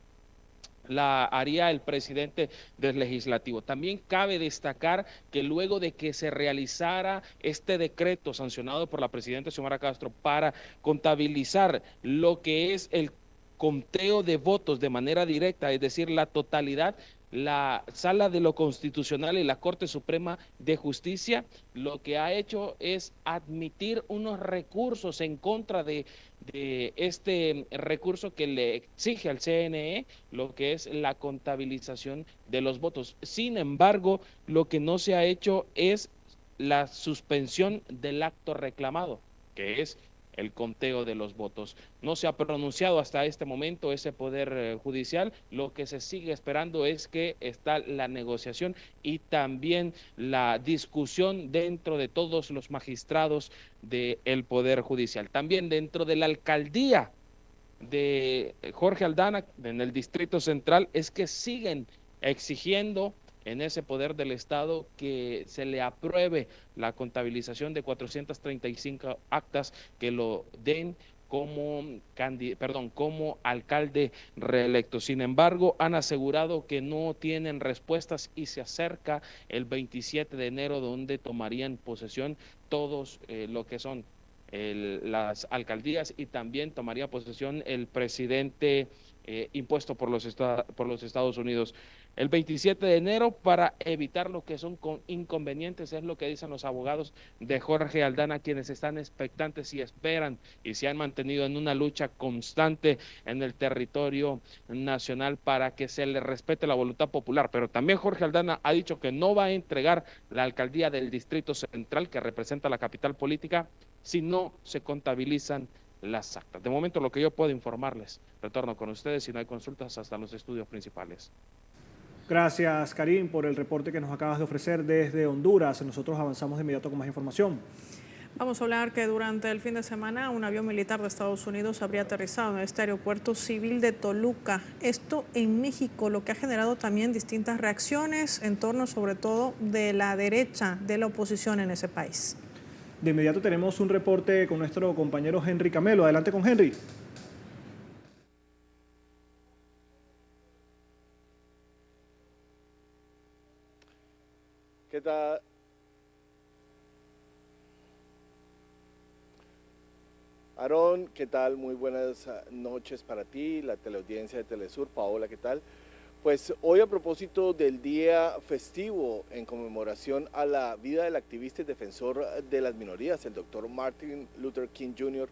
la haría el presidente del legislativo. También cabe destacar que luego de que se realizara este decreto sancionado por la presidenta Xiomara Castro para contabilizar lo que es el conteo de votos de manera directa, es decir, la totalidad, la Sala de lo Constitucional y la Corte Suprema de Justicia lo que ha hecho es admitir unos recursos en contra de este recurso que le exige al CNE lo que es la contabilización de los votos. Sin embargo, lo que no se ha hecho es la suspensión del acto reclamado, que es el conteo de los votos. No se ha pronunciado hasta este momento ese Poder Judicial. Lo que se sigue esperando es que está la negociación y también la discusión dentro de todos los magistrados del Poder Judicial. También dentro de la alcaldía de Jorge Aldana, en el Distrito Central, es que siguen exigiendo en ese poder del Estado que se le apruebe la contabilización de 435 actas que lo den como alcalde reelecto. Sin embargo, han asegurado que no tienen respuestas y se acerca el 27 de enero donde tomarían posesión todos lo que son las alcaldías y también tomaría posesión el presidente impuesto por los Estados Unidos. El 27 de enero para evitar lo que son inconvenientes, es lo que dicen los abogados de Jorge Aldana, quienes están expectantes y esperan y se han mantenido en una lucha constante en el territorio nacional para que se le respete la voluntad popular. Pero también Jorge Aldana ha dicho que no va a entregar la alcaldía del Distrito Central, que representa la capital política, si no se contabilizan las actas. De momento lo que yo puedo informarles. Retorno con ustedes si no hay consultas hasta los estudios principales. Gracias, Karim, por el reporte que nos acabas de ofrecer desde Honduras. Nosotros avanzamos de inmediato con más información. Vamos a hablar que durante el fin de semana un avión militar de Estados Unidos habría aterrizado en este aeropuerto civil de Toluca. Esto en México, lo que ha generado también distintas reacciones en torno sobre todo de la derecha, de la oposición en ese país. De inmediato tenemos un reporte con nuestro compañero Henry Camelo. Adelante con Henry. ¿Qué tal? Aarón, ¿qué tal? Muy buenas noches para ti, la teleaudiencia de Telesur. Paola, ¿qué tal? Pues hoy, a propósito del día festivo en conmemoración a la vida del activista y defensor de las minorías, el doctor Martin Luther King Jr.,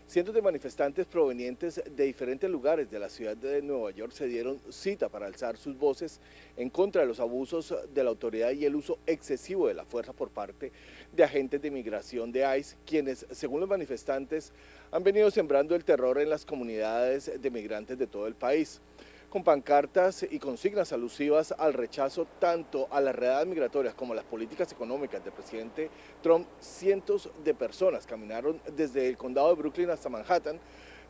cientos de manifestantes provenientes de diferentes lugares de la ciudad de Nueva York se dieron cita para alzar sus voces en contra de los abusos de la autoridad y el uso excesivo de la fuerza por parte de agentes de inmigración de ICE, quienes, según los manifestantes, han venido sembrando el terror en las comunidades de migrantes de todo el país. Con pancartas y consignas alusivas al rechazo tanto a las redadas migratorias como a las políticas económicas del presidente Trump, cientos de personas caminaron desde el condado de Brooklyn hasta Manhattan,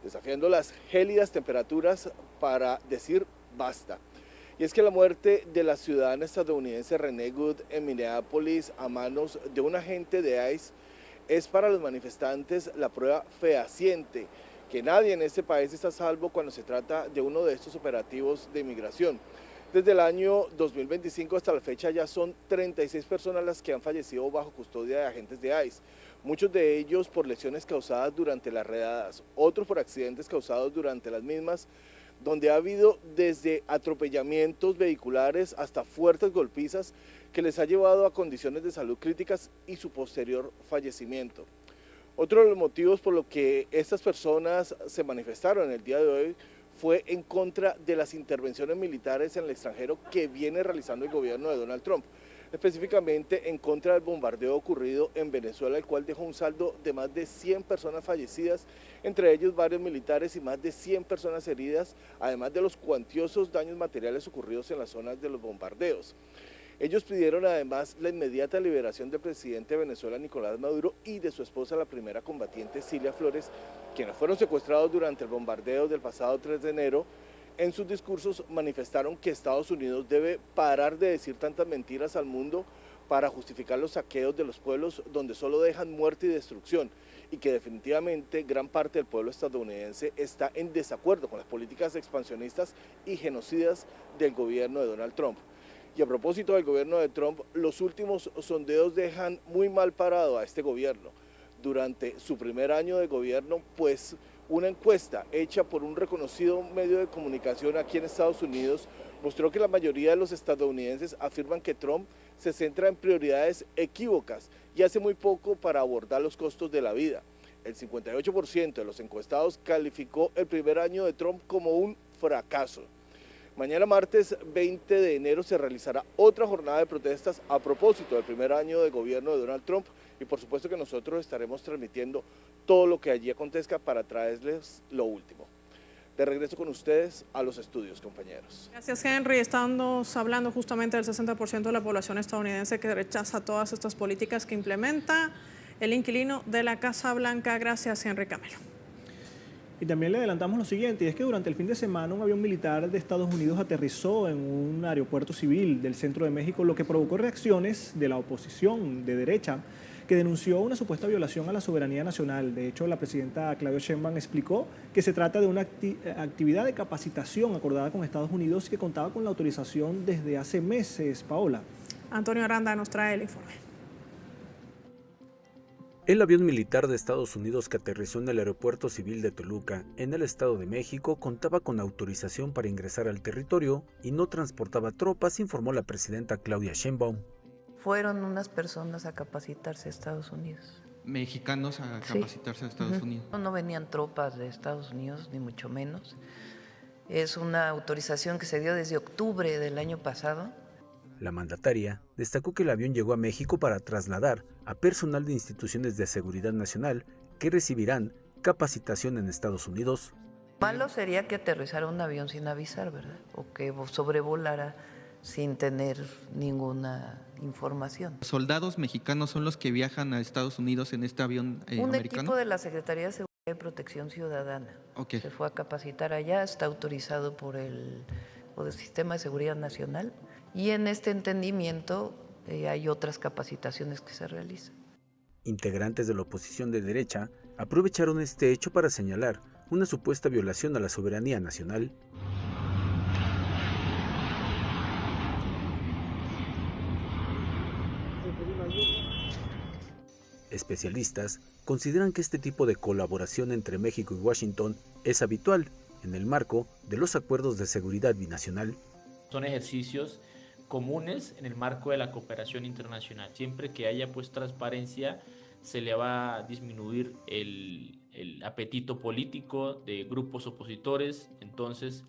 desafiando las gélidas temperaturas para decir basta. Y es que la muerte de la ciudadana estadounidense Renee Good en Minneapolis a manos de un agente de ICE es para los manifestantes la prueba fehaciente que nadie en este país está a salvo cuando se trata de uno de estos operativos de inmigración. Desde el año 2025 hasta la fecha ya son 36 personas las que han fallecido bajo custodia de agentes de ICE, muchos de ellos por lesiones causadas durante las redadas, otros por accidentes causados durante las mismas, donde ha habido desde atropellamientos vehiculares hasta fuertes golpizas que les ha llevado a condiciones de salud críticas y su posterior fallecimiento. Otro de los motivos por los que estas personas se manifestaron el día de hoy fue en contra de las intervenciones militares en el extranjero que viene realizando el gobierno de Donald Trump, específicamente en contra del bombardeo ocurrido en Venezuela, el cual dejó un saldo de más de 100 personas fallecidas, entre ellos varios militares y más de 100 personas heridas, además de los cuantiosos daños materiales ocurridos en las zonas de los bombardeos. Ellos pidieron además la inmediata liberación del presidente de Venezuela, Nicolás Maduro, y de su esposa, la primera combatiente, Cilia Flores, quienes fueron secuestrados durante el bombardeo del pasado 3 de enero. En sus discursos manifestaron que Estados Unidos debe parar de decir tantas mentiras al mundo para justificar los saqueos de los pueblos donde solo dejan muerte y destrucción, y que definitivamente gran parte del pueblo estadounidense está en desacuerdo con las políticas expansionistas y genocidas del gobierno de Donald Trump. Y a propósito del gobierno de Trump, los últimos sondeos dejan muy mal parado a este gobierno. Durante su primer año de gobierno, pues una encuesta hecha por un reconocido medio de comunicación aquí en Estados Unidos mostró que la mayoría de los estadounidenses afirman que Trump se centra en prioridades equívocas y hace muy poco para abordar los costos de la vida. El 58% de los encuestados calificó el primer año de Trump como un fracaso. Mañana martes 20 de enero se realizará otra jornada de protestas a propósito del primer año de gobierno de Donald Trump y por supuesto que nosotros estaremos transmitiendo todo lo que allí acontezca para traerles lo último. De regreso con ustedes a los estudios, compañeros. Gracias, Henry. Estamos hablando justamente del 60% de la población estadounidense que rechaza todas estas políticas que implementa el inquilino de la Casa Blanca. Gracias, Henry Camelo. Y también le adelantamos lo siguiente, y es que durante el fin de semana un avión militar de Estados Unidos aterrizó en un aeropuerto civil del centro de México, lo que provocó reacciones de la oposición de derecha, que denunció una supuesta violación a la soberanía nacional. De hecho, la presidenta Claudia Sheinbaum explicó que se trata de una actividad de capacitación acordada con Estados Unidos que contaba con la autorización desde hace meses. Paola. Antonio Aranda nos trae el informe. El avión militar de Estados Unidos que aterrizó en el aeropuerto civil de Toluca, en el Estado de México, contaba con autorización para ingresar al territorio y no transportaba tropas, informó la presidenta Claudia Sheinbaum. Fueron unas personas a capacitarse a Estados Unidos. Mexicanos a capacitarse a Estados Unidos. No venían tropas de Estados Unidos, ni mucho menos. Es una autorización que se dio desde octubre del año pasado. La mandataria destacó que el avión llegó a México para trasladar a personal de instituciones de seguridad nacional que recibirán capacitación en Estados Unidos. Malo sería que aterrizara un avión sin avisar, ¿verdad? O que sobrevolara sin tener ninguna información. Soldados mexicanos son los que viajan a Estados Unidos en este avión americano. Un equipo de la Secretaría de Seguridad y Protección Ciudadana. Okay. Se fue a capacitar allá, está autorizado por el Sistema de Seguridad Nacional y en este entendimiento hay otras capacitaciones que se realizan. Integrantes de la oposición de derecha aprovecharon este hecho para señalar una supuesta violación a la soberanía nacional. Especialistas consideran que este tipo de colaboración entre México y Washington es habitual en el marco de los acuerdos de seguridad binacional. Son ejercicios comunes en el marco de la cooperación internacional. Siempre que haya pues transparencia, se le va a disminuir el apetito político de grupos opositores. Entonces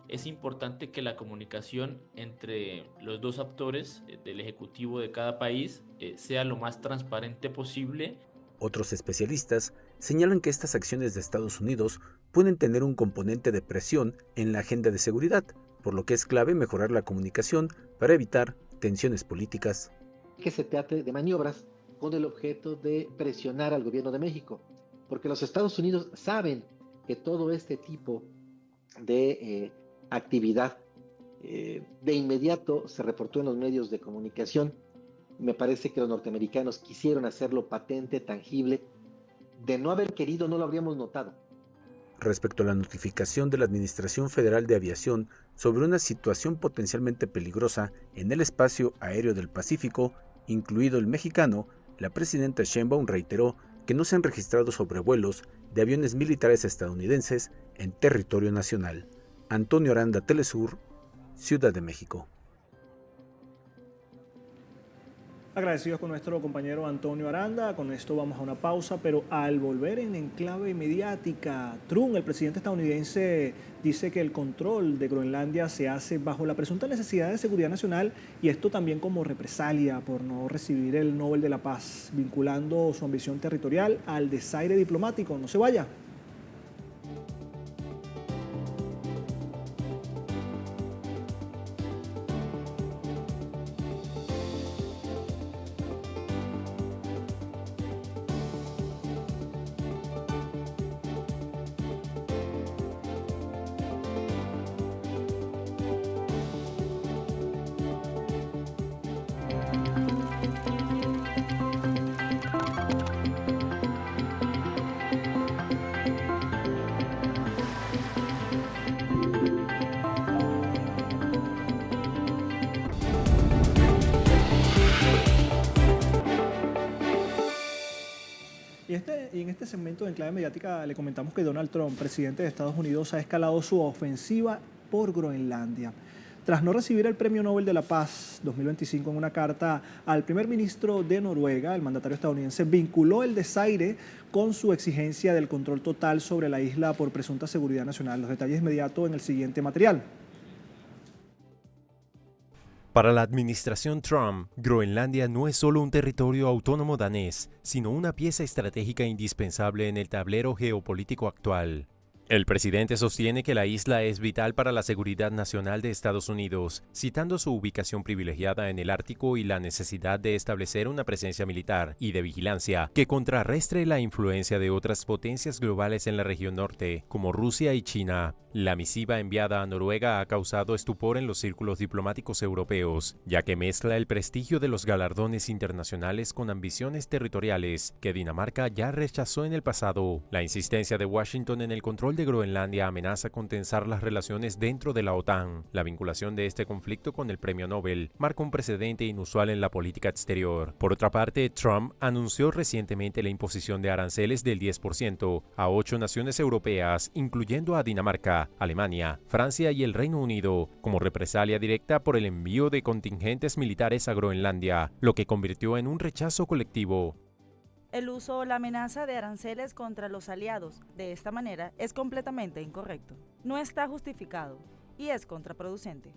es importante que la comunicación entre los dos actores del ejecutivo de cada país sea lo más transparente posible. Otros especialistas señalan que estas acciones de Estados Unidos pueden tener un componente de presión en la agenda de seguridad, por lo que es clave mejorar la comunicación para evitar tensiones políticas. Que se trate de maniobras con el objeto de presionar al gobierno de México, porque los Estados Unidos saben que todo este tipo de actividad de inmediato se reportó en los medios de comunicación. Me parece que los norteamericanos quisieron hacerlo patente, tangible. De no haber querido, no lo habríamos notado. Respecto a la notificación de la Administración Federal de Aviación sobre una situación potencialmente peligrosa en el espacio aéreo del Pacífico, incluido el mexicano, la presidenta Sheinbaum reiteró que no se han registrado sobrevuelos de aviones militares estadounidenses en territorio nacional. Antonio Aranda, Telesur, Ciudad de México. Agradecidos con nuestro compañero Antonio Aranda. Con esto vamos a una pausa, pero al volver en enclave mediática, Trump, el presidente estadounidense, dice que el control de Groenlandia se hace bajo la presunta necesidad de seguridad nacional y esto también como represalia por no recibir el Nobel de la Paz, vinculando su ambición territorial al desaire diplomático. No se vaya. este segmento de Enclave Mediática le comentamos que Donald Trump, presidente de Estados Unidos, ha escalado su ofensiva por Groenlandia. Tras no recibir el Premio Nobel de la Paz 2025 en una carta al primer ministro de Noruega, el mandatario estadounidense vinculó el desaire con su exigencia del control total sobre la isla por presunta seguridad nacional. Los detalles inmediatos en el siguiente material. Para la administración Trump, Groenlandia no es solo un territorio autónomo danés, sino una pieza estratégica indispensable en el tablero geopolítico actual. El presidente sostiene que la isla es vital para la seguridad nacional de Estados Unidos, citando su ubicación privilegiada en el Ártico y la necesidad de establecer una presencia militar y de vigilancia que contrarrestre la influencia de otras potencias globales en la región norte, como Rusia y China. La misiva enviada a Noruega ha causado estupor en los círculos diplomáticos europeos, ya que mezcla el prestigio de los galardones internacionales con ambiciones territoriales que Dinamarca ya rechazó en el pasado. La insistencia de Washington en el control de Groenlandia amenaza con tensar las relaciones dentro de la OTAN. La vinculación de este conflicto con el Premio Nobel marca un precedente inusual en la política exterior. Por otra parte, Trump anunció recientemente la imposición de aranceles del 10% a 8 naciones europeas, incluyendo a Dinamarca, Alemania, Francia y el Reino Unido, como represalia directa por el envío de contingentes militares a Groenlandia, lo que convirtió en un rechazo colectivo. El uso o la amenaza de aranceles contra los aliados de esta manera es completamente incorrecto. No está justificado y es contraproducente.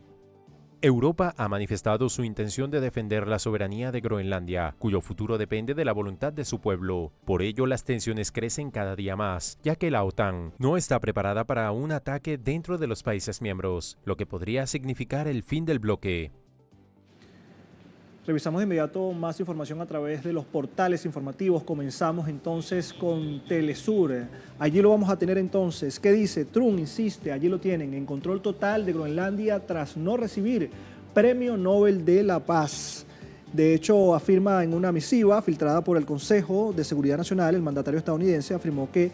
Europa ha manifestado su intención de defender la soberanía de Groenlandia, cuyo futuro depende de la voluntad de su pueblo. Por ello, las tensiones crecen cada día más, ya que la OTAN no está preparada para un ataque dentro de los países miembros, lo que podría significar el fin del bloque. Revisamos de inmediato más información a través de los portales informativos. Comenzamos entonces con Telesur. Allí lo vamos a tener entonces. ¿Qué dice? Trump insiste, allí lo tienen, en control total de Groenlandia tras no recibir Premio Nobel de la Paz. De hecho, afirma en una misiva filtrada por el Consejo de Seguridad Nacional, el mandatario estadounidense afirmó que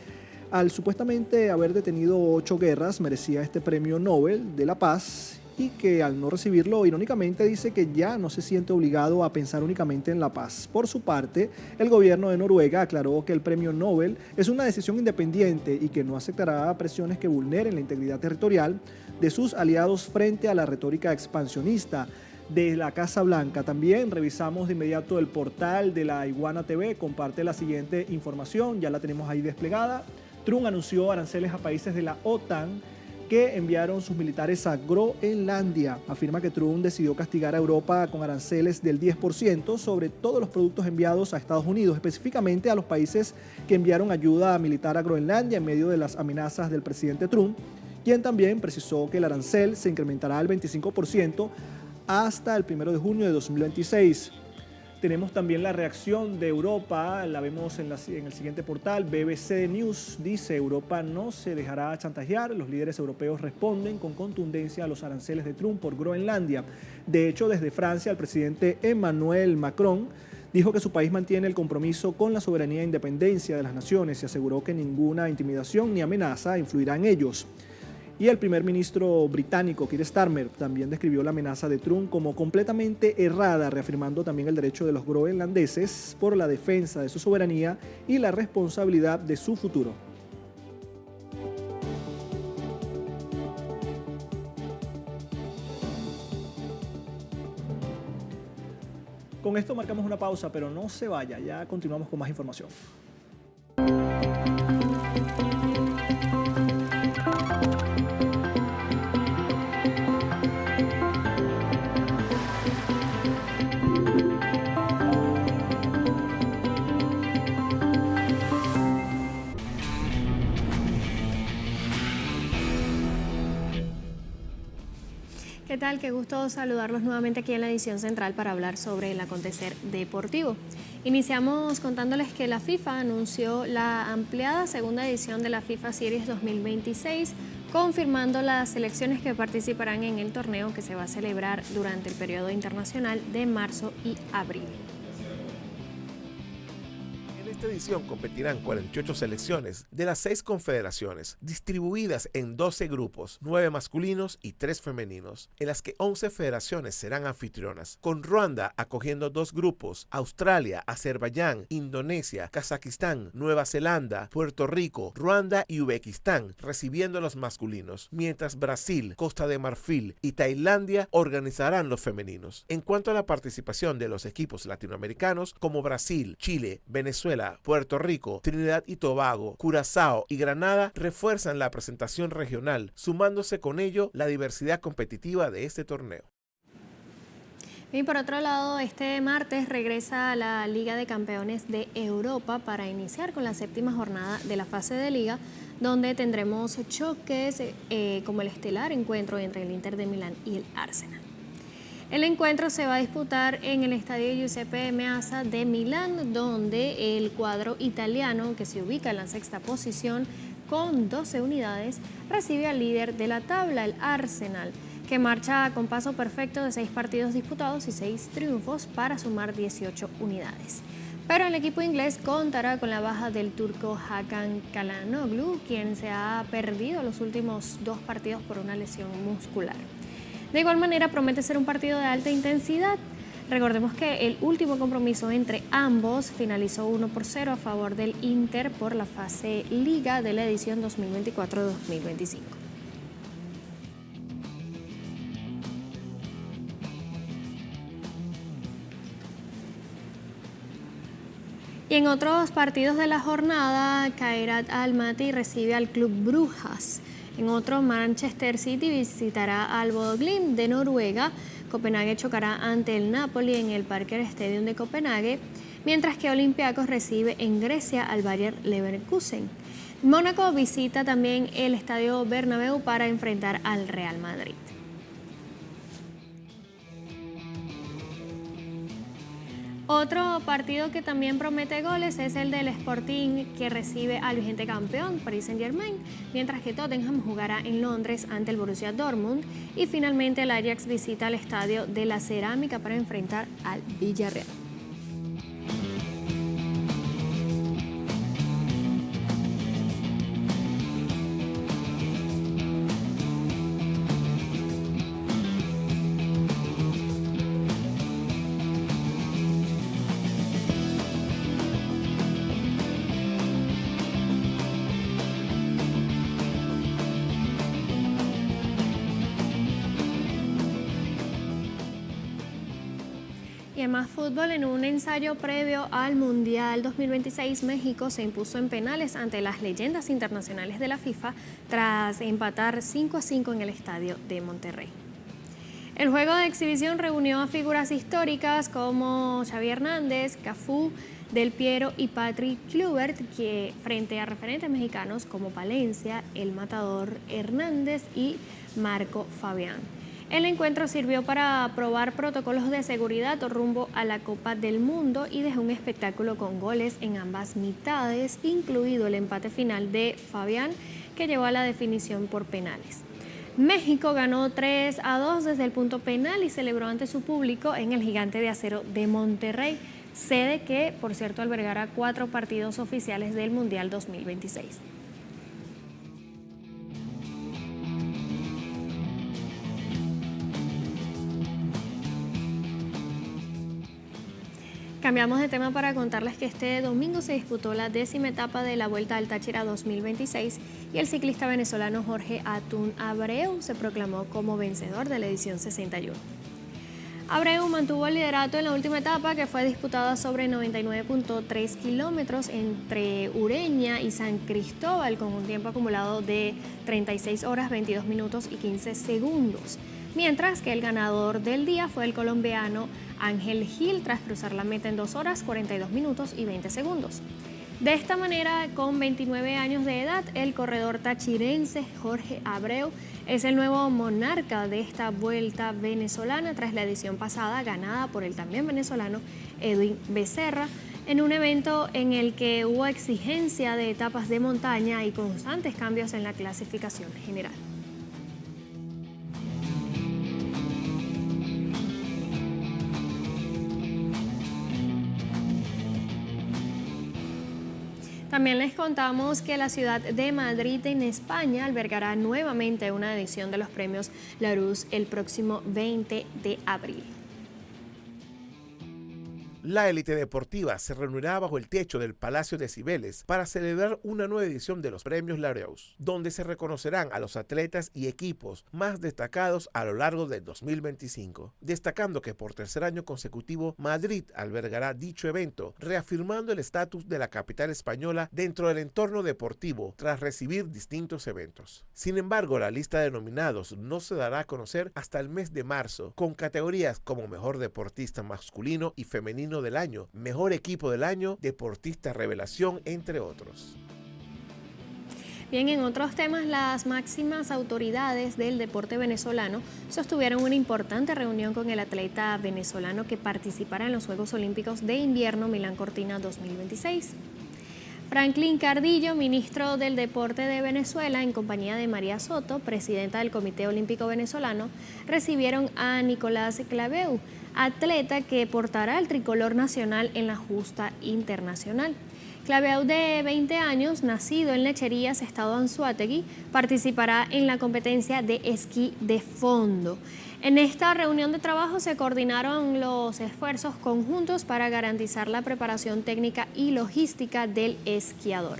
al supuestamente haber detenido 8 guerras merecía este Premio Nobel de la Paz, y que al no recibirlo, irónicamente, dice que ya no se siente obligado a pensar únicamente en la paz. Por su parte, el gobierno de Noruega aclaró que el premio Nobel es una decisión independiente y que no aceptará presiones que vulneren la integridad territorial de sus aliados frente a la retórica expansionista de la Casa Blanca. También revisamos de inmediato el portal de la Iguana TV, comparte la siguiente información, ya la tenemos ahí desplegada. Trump anunció aranceles a países de la OTAN que enviaron sus militares a Groenlandia. Afirma que Trump decidió castigar a Europa con aranceles del 10% sobre todos los productos enviados a Estados Unidos, específicamente a los países que enviaron ayuda militar a Groenlandia en medio de las amenazas del presidente Trump, quien también precisó que el arancel se incrementará al 25% hasta el 1 de junio de 2026. Tenemos también la reacción de Europa, la vemos en el siguiente portal. BBC News dice: Europa no se dejará chantajear, los líderes europeos responden con contundencia a los aranceles de Trump por Groenlandia. De hecho, desde Francia, el presidente Emmanuel Macron dijo que su país mantiene el compromiso con la soberanía e independencia de las naciones y aseguró que ninguna intimidación ni amenaza influirá en ellos. Y el primer ministro británico, Keir Starmer, también describió la amenaza de Trump como completamente errada, reafirmando también el derecho de los groenlandeses por la defensa de su soberanía y la responsabilidad de su futuro. Con esto marcamos una pausa, pero no se vaya, ya continuamos con más información. ¿Qué tal? Qué gusto saludarlos nuevamente aquí en la edición central para hablar sobre el acontecer deportivo. Iniciamos contándoles que la FIFA anunció la ampliada segunda edición de la FIFA Series 2026, confirmando las selecciones que participarán en el torneo que se va a celebrar durante el periodo internacional de marzo y abril. esta edición competirán 48 selecciones de las 6 confederaciones, distribuidas en 12 grupos, 9 masculinos y 3 femeninos, en las que 11 federaciones serán anfitrionas, con Ruanda acogiendo 2 grupos, Australia, Azerbaiyán, Indonesia, Kazajistán, Nueva Zelanda, Puerto Rico, Ruanda y Uzbekistán recibiendo los masculinos, mientras Brasil, Costa de Marfil y Tailandia organizarán los femeninos. En cuanto a la participación de los equipos latinoamericanos como Brasil, Chile, Venezuela, Puerto Rico, Trinidad y Tobago, Curazao y Granada refuerzan la presentación regional, sumándose con ello la diversidad competitiva de este torneo. Y por otro lado, este martes regresa a la Liga de Campeones de Europa para iniciar con la 7ª jornada de la fase de liga, donde tendremos choques como el estelar encuentro entre el Inter de Milán y el Arsenal. El encuentro se va a disputar en el estadio Giuseppe Meazza de Milán, donde el cuadro italiano, que se ubica en la 6ª posición con 12 unidades, recibe al líder de la tabla, el Arsenal, que marcha con paso perfecto de 6 partidos disputados y 6 triunfos para sumar 18 unidades. Pero el equipo inglés contará con la baja del turco Hakan Çalhanoğlu, quien se ha perdido los últimos 2 partidos por una lesión muscular. De igual manera, promete ser un partido de alta intensidad. Recordemos que el último compromiso entre ambos finalizó 1-0 a favor del Inter por la fase Liga de la edición 2024-2025. Y en otros partidos de la jornada, Khairat Almaty recibe al Club Brujas. En otro, Manchester City visitará al Bodø Glimt de Noruega. Copenhague chocará ante el Napoli en el Parker Stadium de Copenhague, mientras que Olympiacos recibe en Grecia al Bayer Leverkusen. Mónaco visita también el Estadio Bernabéu para enfrentar al Real Madrid. Otro partido que también promete goles es el del Sporting, que recibe al vigente campeón Paris Saint-Germain, mientras que Tottenham jugará en Londres ante el Borussia Dortmund, y finalmente el Ajax visita el Estadio de la Cerámica para enfrentar al Villarreal. Y en más fútbol, en un ensayo previo al Mundial 2026, México se impuso en penales ante las leyendas internacionales de la FIFA tras empatar 5-5 en el estadio de Monterrey. El juego de exhibición reunió a figuras históricas como Xavi Hernández, Cafú, Del Piero y Patrick Kluivert, que frente a referentes mexicanos como Palencia, El Matador Hernández y Marco Fabián. El encuentro sirvió para probar protocolos de seguridad rumbo a la Copa del Mundo y dejó un espectáculo con goles en ambas mitades, incluido el empate final de Fabián, que llevó a la definición por penales. México ganó 3-2 desde el punto penal y celebró ante su público en el Gigante de Acero de Monterrey, sede que, por cierto, albergará 4 partidos oficiales del Mundial 2026. Cambiamos de tema para contarles que este domingo se disputó la 10ª etapa de la Vuelta al Táchira 2026 y el ciclista venezolano Jorge Atún Abreu se proclamó como vencedor de la edición 61. Abreu mantuvo el liderato en la última etapa, que fue disputada sobre 99.3 kilómetros entre Ureña y San Cristóbal, con un tiempo acumulado de 36 horas, 22 minutos y 15 segundos. Mientras que el ganador del día fue el colombiano Ángel Gil, tras cruzar la meta en 2 horas, 42 minutos y 20 segundos. De esta manera, con 29 años de edad, el corredor tachirense Jorge Abreu es el nuevo monarca de esta vuelta venezolana, tras la edición pasada ganada por el también venezolano Edwin Becerra, en un evento en el que hubo exigencia de etapas de montaña y constantes cambios en la clasificación general. También les contamos que la ciudad de Madrid, en España, albergará nuevamente una edición de los premios Larousse el próximo 20 de abril. La élite deportiva se reunirá bajo el techo del Palacio de Cibeles para celebrar una nueva edición de los premios Larousse, donde se reconocerán a los atletas y equipos más destacados a lo largo del 2025, destacando que por tercer año consecutivo Madrid albergará dicho evento, reafirmando el estatus de la capital española dentro del entorno deportivo tras recibir distintos eventos. Sin embargo, la lista de nominados no se dará a conocer hasta el mes de marzo, con categorías como Mejor Deportista Masculino y Femenino del Año, Mejor Equipo del Año, Deportista Revelación, entre otros. Bien, en otros temas, las máximas autoridades del deporte venezolano sostuvieron una importante reunión con el atleta venezolano que participará en los Juegos Olímpicos de Invierno Milán Cortina 2026. Franklin Cardillo, ministro del Deporte de Venezuela, en compañía de María Soto, presidenta del Comité Olímpico Venezolano, recibieron a Nicolás Claveu, atleta que portará el tricolor nacional en la justa internacional. Claveu, de 20 años, nacido en Lecherías, estado Anzoátegui, participará en la competencia de esquí de fondo. En esta reunión de trabajo se coordinaron los esfuerzos conjuntos para garantizar la preparación técnica y logística del esquiador.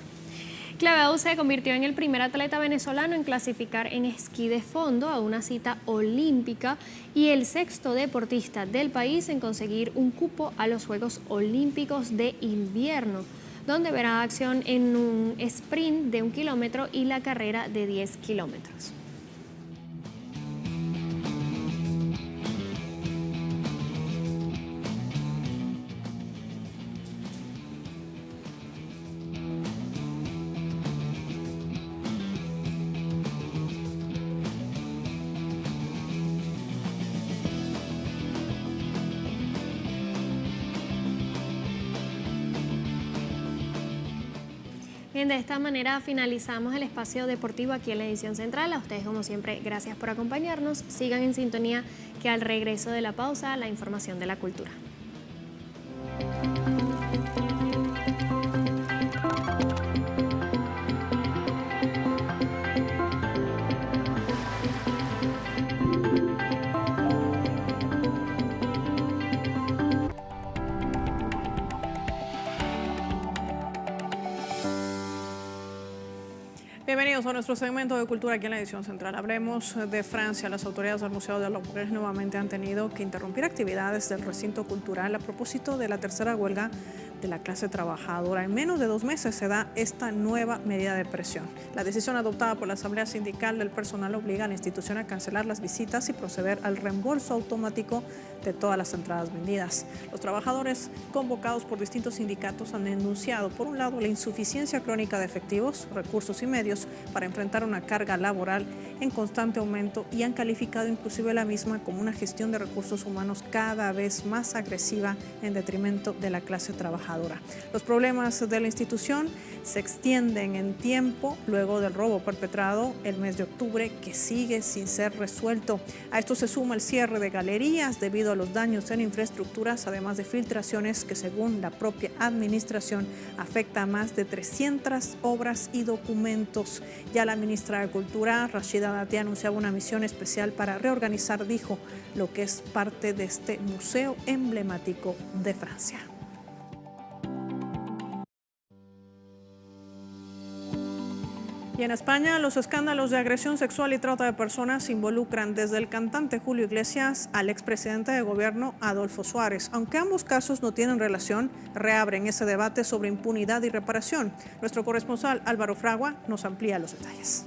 Claveu se convirtió en el primer atleta venezolano en clasificar en esquí de fondo a una cita olímpica y el sexto deportista del país en conseguir un cupo a los Juegos Olímpicos de Invierno, donde verá acción en un sprint de 1 kilómetro y la carrera de 10 kilómetros. Bien, de esta manera finalizamos el espacio deportivo aquí en la edición central. A ustedes, como siempre, gracias por acompañarnos. Sigan en sintonía, que al regreso de la pausa, la información de la cultura. Bienvenidos a nuestro segmento de cultura aquí en la edición central. Hablemos de Francia. Las autoridades del Museo de Louvre nuevamente han tenido que interrumpir actividades del recinto cultural a propósito de la tercera huelga de la clase trabajadora. En menos de 2 meses se da esta nueva medida de presión. La decisión adoptada por la Asamblea Sindical del Personal obliga a la institución a cancelar las visitas y proceder al reembolso automático de todas las entradas vendidas. Los trabajadores convocados por distintos sindicatos han denunciado, por un lado, la insuficiencia crónica de efectivos, recursos y medios para enfrentar una carga laboral en constante aumento y han calificado inclusive la misma como una gestión de recursos humanos cada vez más agresiva en detrimento de la clase trabajadora. Los problemas de la institución se extienden en tiempo luego del robo perpetrado el mes de octubre, que sigue sin ser resuelto. A esto se suma el cierre de galerías debido a los daños en infraestructuras, además de filtraciones que, según la propia administración, afecta a más de 300 obras y documentos. Ya la ministra de Cultura, Rachida Dati, anunciaba una misión especial para reorganizar, dijo, lo que es parte de este museo emblemático de Francia. Y en España, los escándalos de agresión sexual y trata de personas involucran desde el cantante Julio Iglesias al expresidente de gobierno Adolfo Suárez. Aunque ambos casos no tienen relación, reabren ese debate sobre impunidad y reparación. Nuestro corresponsal Álvaro Fragua nos amplía los detalles.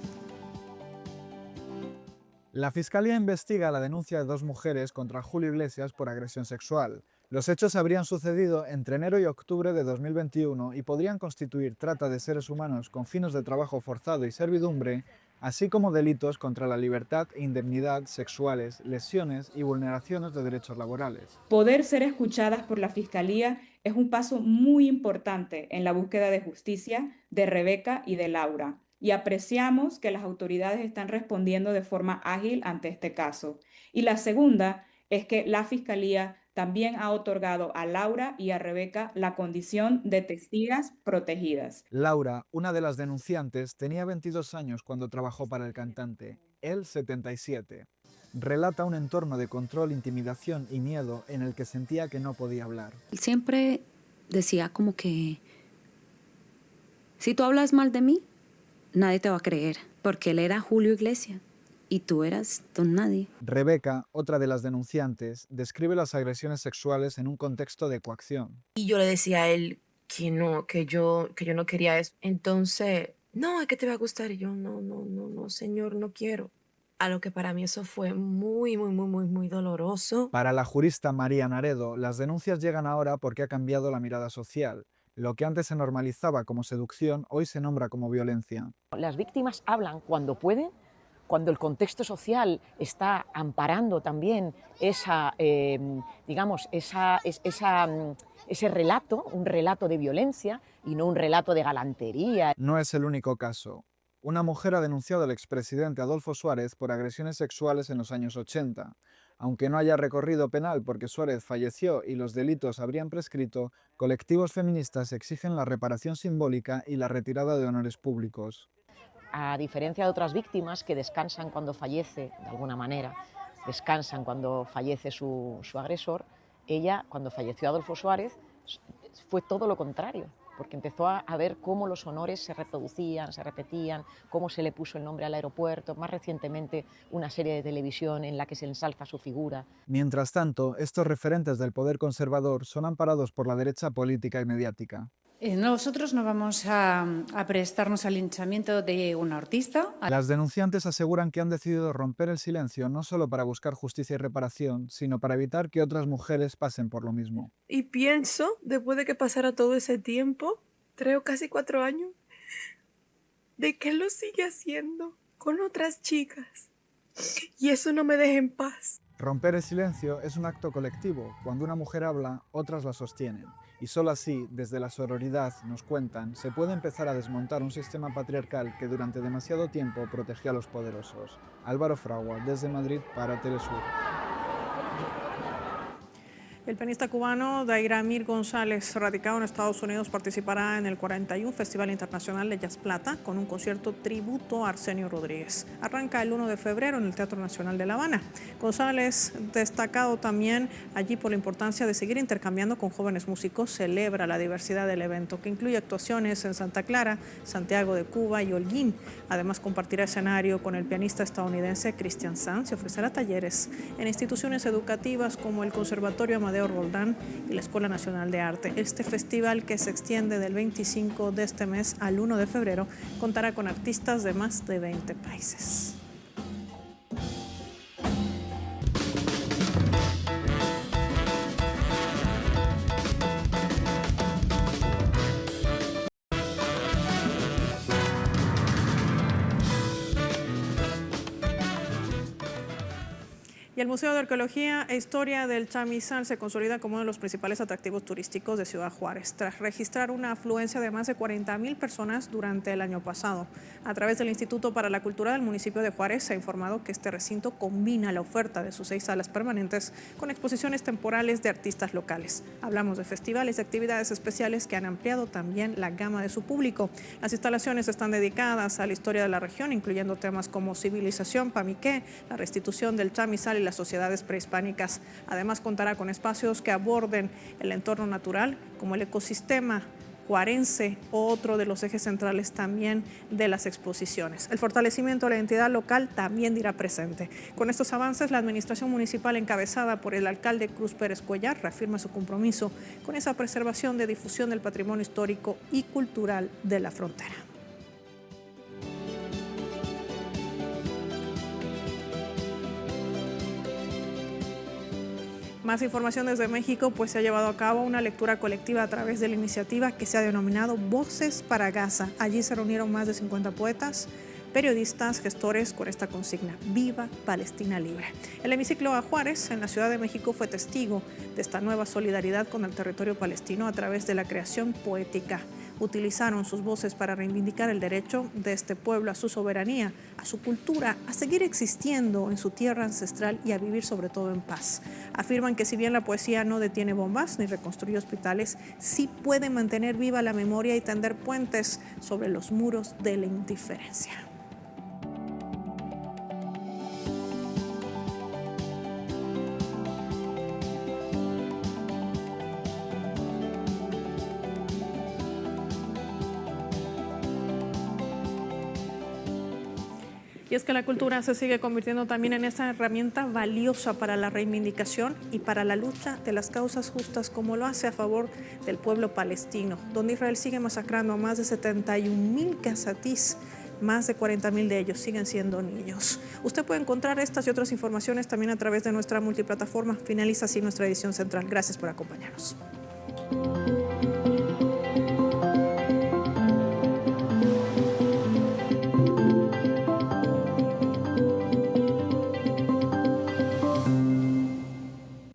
La Fiscalía investiga la denuncia de 2 mujeres contra Julio Iglesias por agresión sexual. Los hechos habrían sucedido entre enero y octubre de 2021 y podrían constituir trata de seres humanos con fines de trabajo forzado y servidumbre, así como delitos contra la libertad e indemnidad sexuales, lesiones y vulneraciones de derechos laborales. Poder ser escuchadas por la Fiscalía es un paso muy importante en la búsqueda de justicia de Rebeca y de Laura, y apreciamos que las autoridades están respondiendo de forma ágil ante este caso. Y la segunda es que la Fiscalía también ha otorgado a Laura y a Rebeca la condición de testigos protegidas. Laura, una de las denunciantes, tenía 22 años cuando trabajó para el cantante, él 77. Relata un entorno de control, intimidación y miedo en el que sentía que no podía hablar. Siempre decía como que si tú hablas mal de mí, nadie te va a creer, porque él era Julio Iglesias y tú eras don nadie. Rebeca, otra de las denunciantes, describe las agresiones sexuales en un contexto de coacción. Y yo le decía a él que yo no quería eso. Entonces, no, es que te va a gustar. Y yo, no, señor, no quiero. A lo que para mí eso fue muy doloroso. Para la jurista María Naredo, las denuncias llegan ahora porque ha cambiado la mirada social. Lo que antes se normalizaba como seducción, hoy se nombra como violencia. Las víctimas hablan cuando pueden, cuando el contexto social está amparando también ese relato, un relato de violencia y no un relato de galantería. No es el único caso. Una mujer ha denunciado al expresidente Adolfo Suárez por agresiones sexuales en los años 80. Aunque no haya recorrido penal porque Suárez falleció y los delitos habrían prescrito, colectivos feministas exigen la reparación simbólica y la retirada de honores públicos. A diferencia de otras víctimas que descansan cuando fallece, de alguna manera, descansan cuando fallece su agresor, ella, cuando falleció Adolfo Suárez, fue todo lo contrario, porque empezó a ver cómo los honores se reproducían, se repetían, cómo se le puso el nombre al aeropuerto, más recientemente una serie de televisión en la que se ensalza su figura. Mientras tanto, estos referentes del poder conservador son amparados por la derecha política y mediática. Nosotros no vamos a prestarnos al linchamiento de una artista. Las denunciantes aseguran que han decidido romper el silencio no solo para buscar justicia y reparación, sino para evitar que otras mujeres pasen por lo mismo. Y pienso, después de que pasara todo ese tiempo, 3 o casi 4 años, de que él lo sigue haciendo con otras chicas. Y eso no me deja en paz. Romper el silencio es un acto colectivo. Cuando una mujer habla, otras la sostienen. Y solo así, desde la sororidad, nos cuentan, se puede empezar a desmontar un sistema patriarcal que durante demasiado tiempo protegía a los poderosos. Álvaro Fragua, desde Madrid para Telesur. El pianista cubano Dairamir González, radicado en Estados Unidos, participará en el 41 Festival Internacional de Jazz Plata con un concierto tributo a Arsenio Rodríguez. Arranca el 1 de febrero en el Teatro Nacional de La Habana. González, destacado también allí por la importancia de seguir intercambiando con jóvenes músicos, celebra la diversidad del evento, que incluye actuaciones en Santa Clara, Santiago de Cuba y Holguín. Además, compartirá escenario con el pianista estadounidense Christian Sanz y ofrecerá talleres en instituciones educativas como el Conservatorio Amadeo Roldán y la Escuela Nacional de Arte. Este festival, que se extiende del 25 de este mes al 1 de febrero, contará con artistas de más de 20 países. Y el Museo de Arqueología e Historia del Chamizal se consolida como uno de los principales atractivos turísticos de Ciudad Juárez, tras registrar una afluencia de más de 40,000 personas durante el año pasado. A través del Instituto para la Cultura del municipio de Juárez se ha informado que este recinto combina la oferta de sus 6 salas permanentes con exposiciones temporales de artistas locales. Hablamos de festivales y actividades especiales que han ampliado también la gama de su público. Las instalaciones están dedicadas a la historia de la región, incluyendo temas como civilización, pamiqué, la restitución del chamizal y las sociedades prehispánicas. Además, contará con espacios que aborden el entorno natural, como el ecosistema juarense, otro de los ejes centrales también de las exposiciones. El fortalecimiento de la identidad local también dirá presente. Con estos avances, la administración municipal, encabezada por el alcalde Cruz Pérez Cuellar, reafirma su compromiso con esa preservación de difusión del patrimonio histórico y cultural de la frontera. Más información desde México, pues se ha llevado a cabo una lectura colectiva a través de la iniciativa que se ha denominado Voces para Gaza. Allí se reunieron más de 50 poetas, periodistas, gestores con esta consigna: Viva Palestina Libre. El hemiciclo a Juárez, en la Ciudad de México, fue testigo de esta nueva solidaridad con el territorio palestino a través de la creación poética utilizaron sus voces para reivindicar el derecho de este pueblo a su soberanía, a su cultura, a seguir existiendo en su tierra ancestral y a vivir sobre todo en paz. Afirman que si bien la poesía no detiene bombas ni reconstruye hospitales, sí puede mantener viva la memoria y tender puentes sobre los muros de la indiferencia. Y es que la cultura se sigue convirtiendo también en esa herramienta valiosa para la reivindicación y para la lucha de las causas justas, como lo hace a favor del pueblo palestino, donde Israel sigue masacrando a más de 71,000 gazatís, más de 40,000 de ellos siguen siendo niños. Usted puede encontrar estas y otras informaciones también a través de nuestra multiplataforma. Finaliza así nuestra edición central. Gracias por acompañarnos.